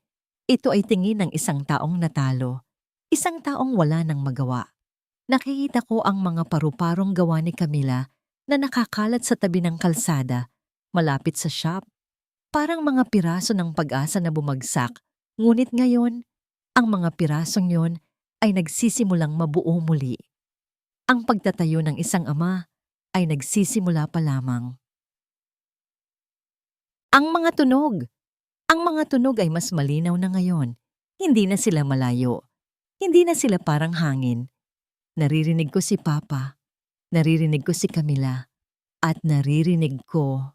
Ito ay tingin ng isang taong natalo. Isang taong wala nang magawa. Nakikita ko ang mga paru-parong gawa ni Camila na nakakalat sa tabi ng kalsada, malapit sa shop. Parang mga piraso ng pag-asa na bumagsak. Ngunit ngayon, ang mga pirasong yon ay nagsisimulang mabuo muli. Ang pagtatayo ng isang ama ay nagsisimula pa lamang. Ang mga tunog. Ang mga tunog ay mas malinaw na ngayon. Hindi na sila malayo. Hindi na sila parang hangin. Naririnig ko si Papa. Naririnig ko si Camila. At naririnig ko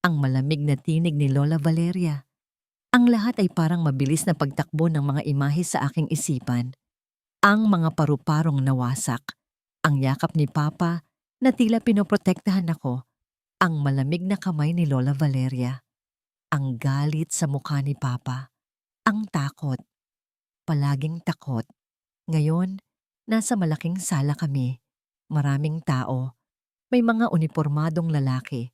ang malamig na tinig ni Lola Valeria. Ang lahat ay parang mabilis na pagtakbo ng mga imahe sa aking isipan. Ang mga paru-parong nawasak. Ang yakap ni Papa na tila pinoprotektahan ako. Ang malamig na kamay ni Lola Valeria. Ang galit sa mukha ni Papa. Ang takot. Palaging takot. Ngayon, nasa malaking sala kami. Maraming tao. May mga unipormadong lalaki.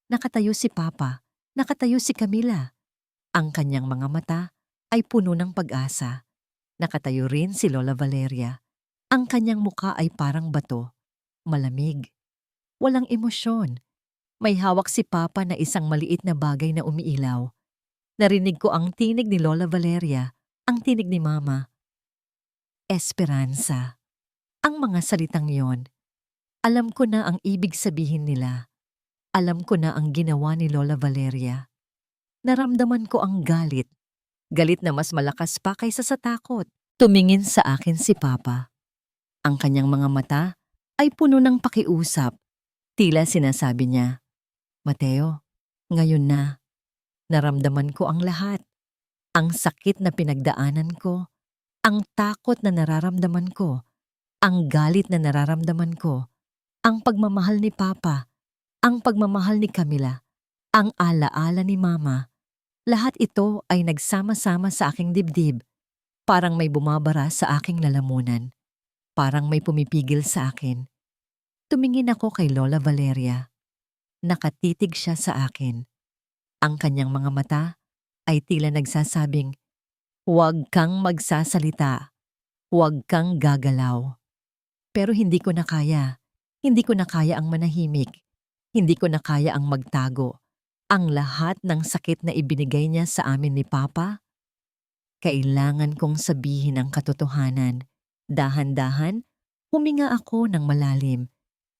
Nakatayo si Papa. Nakatayo si Camila. Ang kanyang mga mata ay puno ng pag-asa. Nakatayo rin si Lola Valeria. Ang kanyang mukha ay parang bato. Malamig. Walang emosyon. May hawak si Papa na isang maliit na bagay na umiilaw. Narinig ko ang tinig ni Lola Valeria, ang tinig ni Mama. Esperanza. Ang mga salitang yon. Alam ko na ang ibig sabihin nila. Alam ko na ang ginawa ni Lola Valeria. Naramdaman ko ang galit. Galit na mas malakas pa kaysa sa takot. Tumingin sa akin si Papa. Ang kanyang mga mata ay puno ng pakiusap. Tila sinasabi niya, "Mateo, ngayon na." Naramdaman ko ang lahat. Ang sakit na pinagdaanan ko. Ang takot na nararamdaman ko. Ang galit na nararamdaman ko. Ang pagmamahal ni Papa. Ang pagmamahal ni Camila. Ang alaala ni Mama. Lahat ito ay nagsama-sama sa aking dibdib. Parang may bumabara sa aking lalamunan. Parang may pumipigil sa akin. Tumingin ako kay Lola Valeria. Nakatitig siya sa akin. Ang kanyang mga mata ay tila nagsasabing, "Huwag kang magsasalita. Huwag kang gagalaw." Pero hindi ko na kaya. Hindi ko na kaya ang manahimik. Hindi ko na kaya ang magtago. Ang lahat ng sakit na ibinigay niya sa amin ni Papa, kailangan kong sabihin ang katotohanan. Dahan-dahan, huminga ako ng malalim.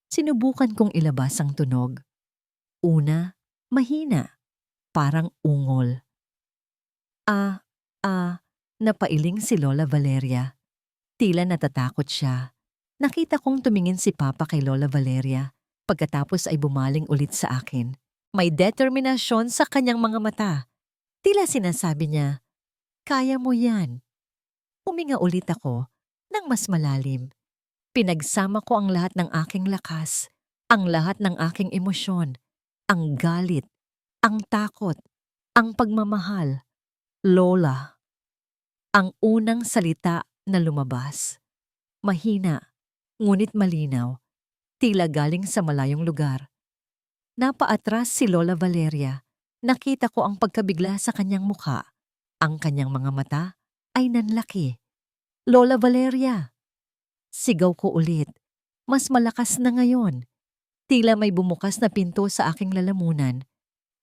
Sinubukan kong ilabas ang tunog. Una, mahina. Parang ungol. Napailing si Lola Valeria. Tila natatakot siya. Nakita kong tumingin si Papa kay Lola Valeria. Pagkatapos ay bumaling ulit sa akin. May determinasyon sa kanyang mga mata. Tila sinasabi niya, "Kaya mo yan." Huminga ulit ako ng mas malalim. Pinagsama ko ang lahat ng aking lakas, ang lahat ng aking emosyon, ang galit, ang takot, ang pagmamahal. Lola. Ang unang salita na lumabas. Mahina, ngunit malinaw. Tila galing sa malayong lugar. Napaatras si Lola Valeria. Nakita ko ang pagkabigla sa kanyang mukha. Ang kanyang mga mata ay nanlaki. "Lola Valeria!" Sigaw ko ulit. Mas malakas na ngayon. Tila may bumukas na pinto sa aking lalamunan.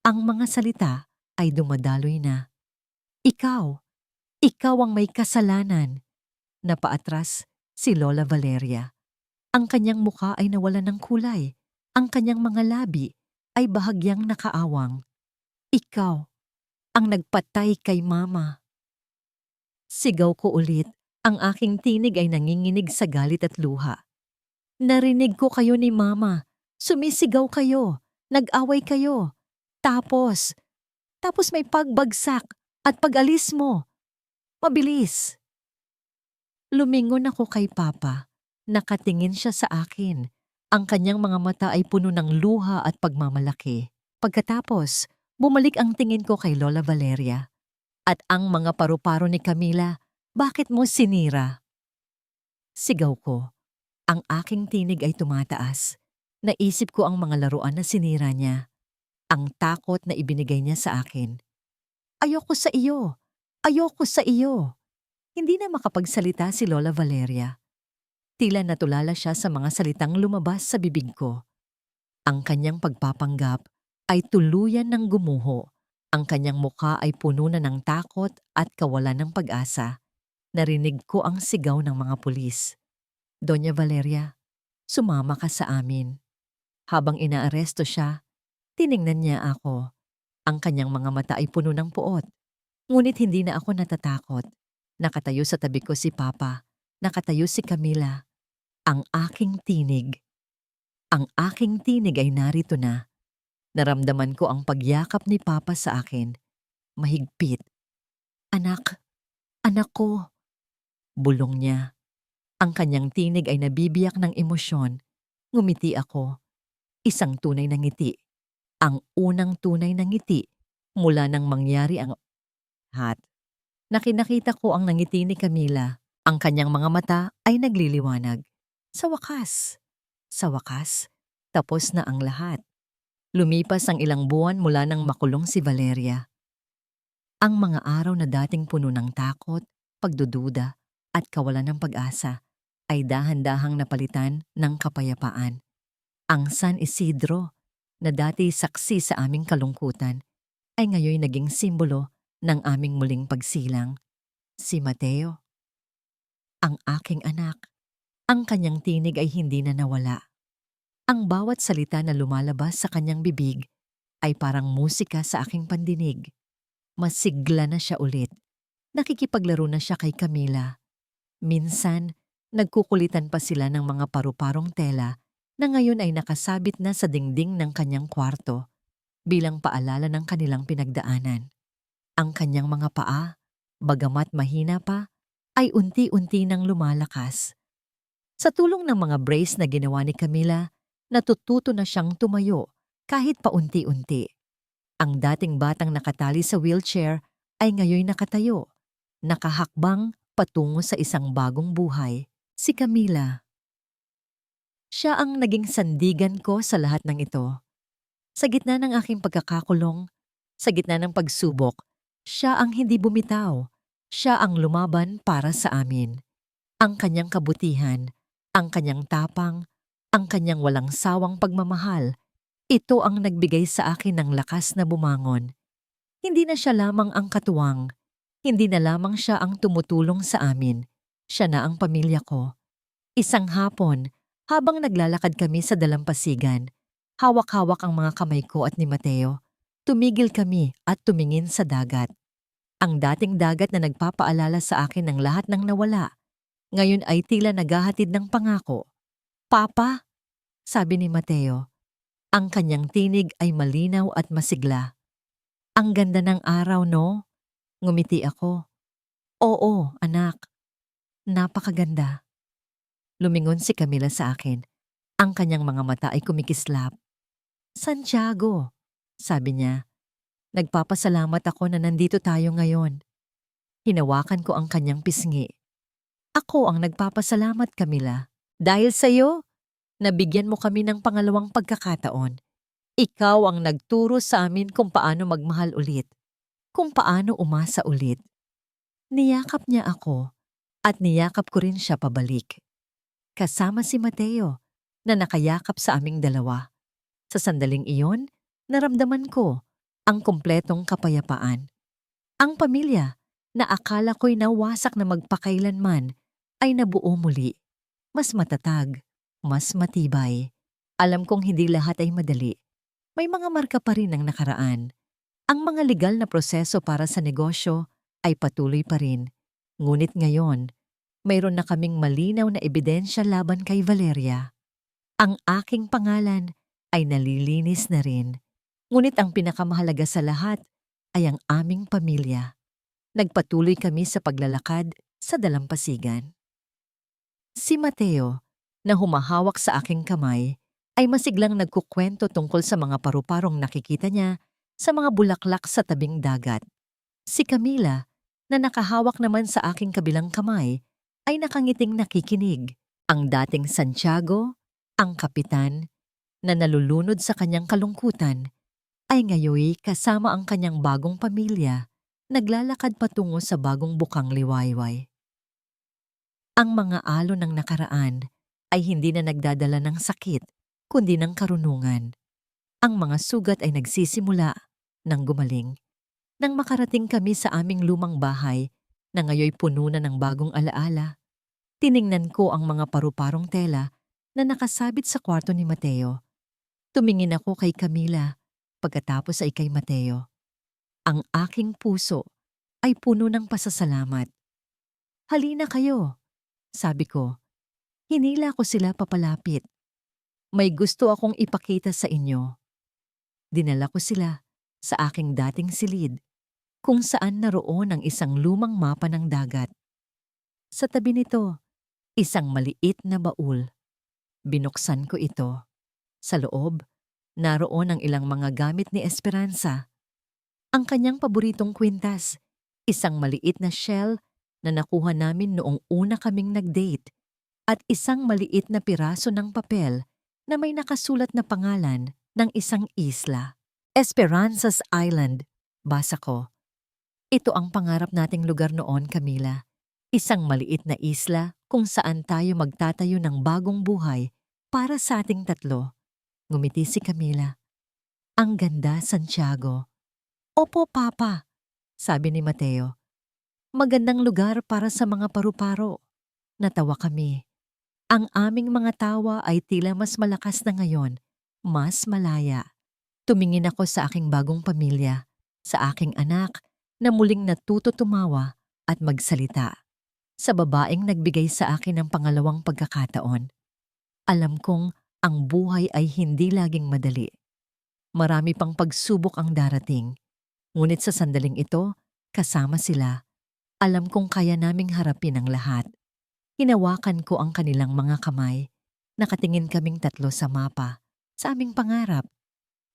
Ang mga salita ay dumadaloy na. "Ikaw! Ikaw ang may kasalanan!" Napaatras si Lola Valeria. Ang kanyang mukha ay nawalan ng kulay. Ang kanyang mga labi ay bahagyang nakaawang. "Ikaw ang nagpatay kay Mama." Sigaw ko ulit. Ang aking tinig ay nanginginig sa galit at luha. "Narinig ko kayo ni Mama. Sumisigaw kayo. Nag-away kayo. Tapos may pagbagsak at pag-alis mo. Mabilis." Lumingon ako kay Papa. Nakatingin siya sa akin. Ang kanyang mga mata ay puno ng luha at pagmamalaki. Pagkatapos, bumalik ang tingin ko kay Lola Valeria. At ang mga paru-paro ni Camila, "Bakit mo sinira?" Sigaw ko. Ang aking tinig ay tumataas. Naisip ko ang mga laruan na sinira niya, ang takot na ibinigay niya sa akin. Ayoko sa iyo! Ayoko sa iyo! Hindi na makapagsalita si Lola Valeria. Tila natulala siya sa mga salitang lumabas sa bibig ko. Ang kanyang pagpapanggap ay tuluyan ng gumuho. Ang kanyang mukha ay puno na ng takot at kawalan ng pag-asa. Narinig ko ang sigaw ng mga pulis. Doña Valeria, sumama ka sa amin. Habang inaaresto siya, tiningnan niya ako. Ang kanyang mga mata ay puno ng puot. Ngunit hindi na ako natatakot. Nakatayo sa tabi ko si Papa. Nakatayo si Camila. Ang aking tinig. Ang aking tinig ay narito na. Naramdaman ko ang pagyakap ni Papa sa akin. Mahigpit. Anak, anak ko. Bulong niya. Ang kanyang tinig ay nabibiyak ng emosyon. Ngumiti ako. Isang tunay na ngiti. Ang unang tunay na ngiti mula nang mangyari ang lahat. Nakita ko ang nangiti ni Camila. Ang kanyang mga mata ay nagliliwanag. Sa wakas, tapos na ang lahat. Lumipas ang ilang buwan mula nang makulong si Valeria. Ang mga araw na dating puno ng takot, pagdududa, at kawalan ng pag-asa ay dahan-dahang napalitan ng kapayapaan. Ang San Isidro, na dati saksi sa aming kalungkutan, ay ngayon naging simbolo ng aming muling pagsilang. Si Mateo, ang aking anak, ang kanyang tinig ay hindi na nawala. Ang bawat salita na lumalabas sa kanyang bibig ay parang musika sa aking pandinig. Masigla na siya ulit. Nakikipaglaro na siya kay Camila. Minsan, nagkukulitan pa sila ng mga paru-parong tela na ngayon ay nakasabit na sa dingding ng kanyang kwarto bilang paalala ng kanilang pinagdaanan. Ang kanyang mga paa, bagamat mahina pa, ay unti-unti nang lumalakas. Sa tulong ng mga brace na ginawa ni Camila, natututo na siyang tumayo kahit paunti-unti. Ang dating batang nakatali sa wheelchair ay ngayon nakatayo, nakahakbang patungo sa isang bagong buhay. Si Camila. Siya ang naging sandigan ko sa lahat ng ito. Sa gitna ng aking pagkakakulong, sa gitna ng pagsubok, siya ang hindi bumitaw. Siya ang lumaban para sa amin. Ang kanyang kabutihan, ang kanyang tapang, ang kanyang walang sawang pagmamahal, ito ang nagbigay sa akin ng lakas na bumangon. Hindi na siya lamang ang katuwang, hindi na lamang siya ang tumutulong sa amin, siya na ang pamilya ko. Isang hapon, habang naglalakad kami sa dalampasigan, hawak-hawak ang mga kamay ko at ni Mateo, tumigil kami at tumingin sa dagat. Ang dating dagat na nagpapaalala sa akin ng lahat ng nawala, ngayon ay tila naghahatid ng pangako. Papa, sabi ni Mateo. Ang kanyang tinig ay malinaw at masigla. Ang ganda ng araw, no? Ngumiti ako. Oo, anak. Napakaganda. Lumingon si Camila sa akin. Ang kanyang mga mata ay kumikislap. Santiago, sabi niya. Nagpapasalamat ako na nandito tayo ngayon. Hinawakan ko ang kanyang pisngi. Ako ang nagpapasalamat, Camila. Dahil sa'yo, nabigyan mo kami ng pangalawang pagkakataon. Ikaw ang nagturo sa amin kung paano magmahal ulit, kung paano umasa ulit. Niyakap niya ako at niyakap ko rin siya pabalik. Kasama si Mateo na nakayakap sa aming dalawa. Sa sandaling iyon, naramdaman ko ang kumpletong kapayapaan. Ang pamilya na akala ko'y nawasak na magpakailanman ay nabuo muli. Mas matatag, mas matibay. Alam kong hindi lahat ay madali. May mga marka pa rin ang nakaraan. Ang mga legal na proseso para sa negosyo ay patuloy pa rin. Ngunit ngayon, mayroon na kaming malinaw na ebidensya laban kay Valeria. Ang aking pangalan ay nalilinis na rin. Ngunit ang pinakamahalaga sa lahat ay ang aming pamilya. Nagpatuloy kami sa paglalakad sa dalampasigan. Si Mateo, na humahawak sa aking kamay, ay masiglang nagkukwento tungkol sa mga paru-parong nakikita niya sa mga bulaklak sa tabing dagat. Si Camila, na nakahawak naman sa aking kabilang kamay, ay nakangiting nakikinig. Ang dating Santiago, ang kapitan, na nalulunod sa kanyang kalungkutan, ay ngayoy kasama ang kanyang bagong pamilya, naglalakad patungo sa bagong bukang liwayway. Ang mga alon ng nakaraan ay hindi na nagdadala ng sakit, kundi ng karunungan. Ang mga sugat ay nagsisimula ng gumaling. Nang makarating kami sa aming lumang bahay na ngayoy puno na ng bagong alaala, tiningnan ko ang mga paru-parong tela na nakasabit sa kwarto ni Mateo. Tumingin ako kay Camila, pagkatapos ay kay Mateo. Ang aking puso ay puno ng pasasalamat. "Halina kayo," sabi ko. Hinila ko sila papalapit. "May gusto akong ipakita sa inyo." Dinala ko sila sa aking dating silid, kung saan naroon ang isang lumang mapa ng dagat. Sa tabi nito, isang maliit na baul. Binuksan ko ito. Sa loob, naroon ang ilang mga gamit ni Esperanza. Ang kanyang paboritong kwintas, isang maliit na shell na nakuha namin noong una kaming nag-date, at isang maliit na piraso ng papel na may nakasulat na pangalan ng isang isla. Esperanza's Island, basa ko. Ito ang pangarap nating lugar noon, Camila. Isang maliit na isla kung saan tayo magtatayo ng bagong buhay para sa ating tatlo. Ngumiti si Camila. "Ang ganda, Santiago." "Opo, Papa," sabi ni Mateo. "Magandang lugar para sa mga paru-paro." Natawa kami. Ang aming mga tawa ay tila mas malakas na ngayon, mas malaya. Tumingin ako sa aking bagong pamilya, sa aking anak na muling natuto tumawa at magsalita, sa babaeng nagbigay sa akin ng pangalawang pagkakataon. Alam kong ang buhay ay hindi laging madali. Marami pang pagsubok ang darating. Ngunit sa sandaling ito, kasama sila. Alam kong kaya naming harapin ang lahat. Hinawakan ko ang kanilang mga kamay. Nakatingin kaming tatlo sa mapa, sa aming pangarap.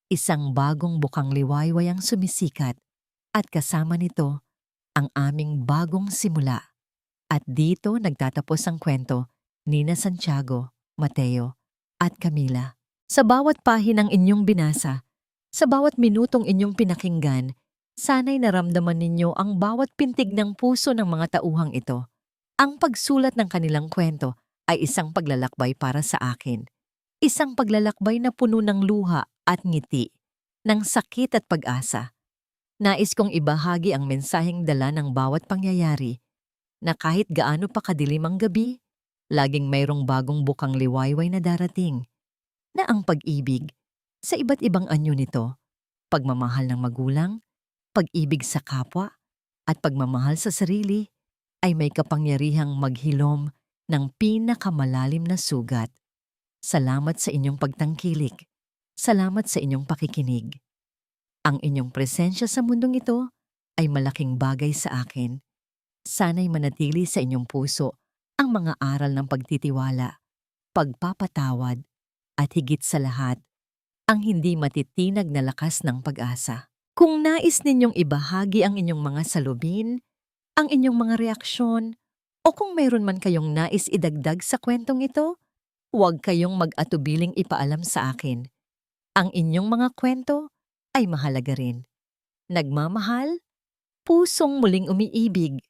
Isang bagong bukang liwayway ang sumisikat, at kasama nito ang aming bagong simula. At dito nagtatapos ang kwento ni na Santiago, Mateo, at Camila. Sa bawat pahinang inyong binasa, sa bawat minutong inyong pinakinggan, sana'y naramdaman ninyo ang bawat pintig ng puso ng mga tauhang ito. Ang pagsulat ng kanilang kwento ay isang paglalakbay para sa akin. Isang paglalakbay na puno ng luha at ngiti, ng sakit at pag-asa. Nais kong ibahagi ang mensaheng dala ng bawat pangyayari, na kahit gaano pa kadilim ang gabi, laging mayroong bagong bukang liwayway na darating. Na ang pag-ibig, sa iba't ibang anyo nito, pagmamahal ng magulang, pag-ibig sa kapwa, at pagmamahal sa sarili, ay may kapangyarihang maghilom ng pinakamalalim na sugat. Salamat sa inyong pagtangkilik. Salamat sa inyong pakikinig. Ang inyong presensya sa mundong ito ay malaking bagay sa akin. Sana'y manatili sa inyong puso ang mga aral ng pagtitiwala, pagpapatawad, at higit sa lahat, ang hindi matitinag na lakas ng pag-asa. Kung nais ninyong ibahagi ang inyong mga salubin, ang inyong mga reaksyon, o kung mayroon man kayong nais idagdag sa kwentong ito, huwag kayong mag-atubiling ipaalam sa akin. Ang inyong mga kwento ay mahalaga rin. Nagmamahal, pusong muling umiibig.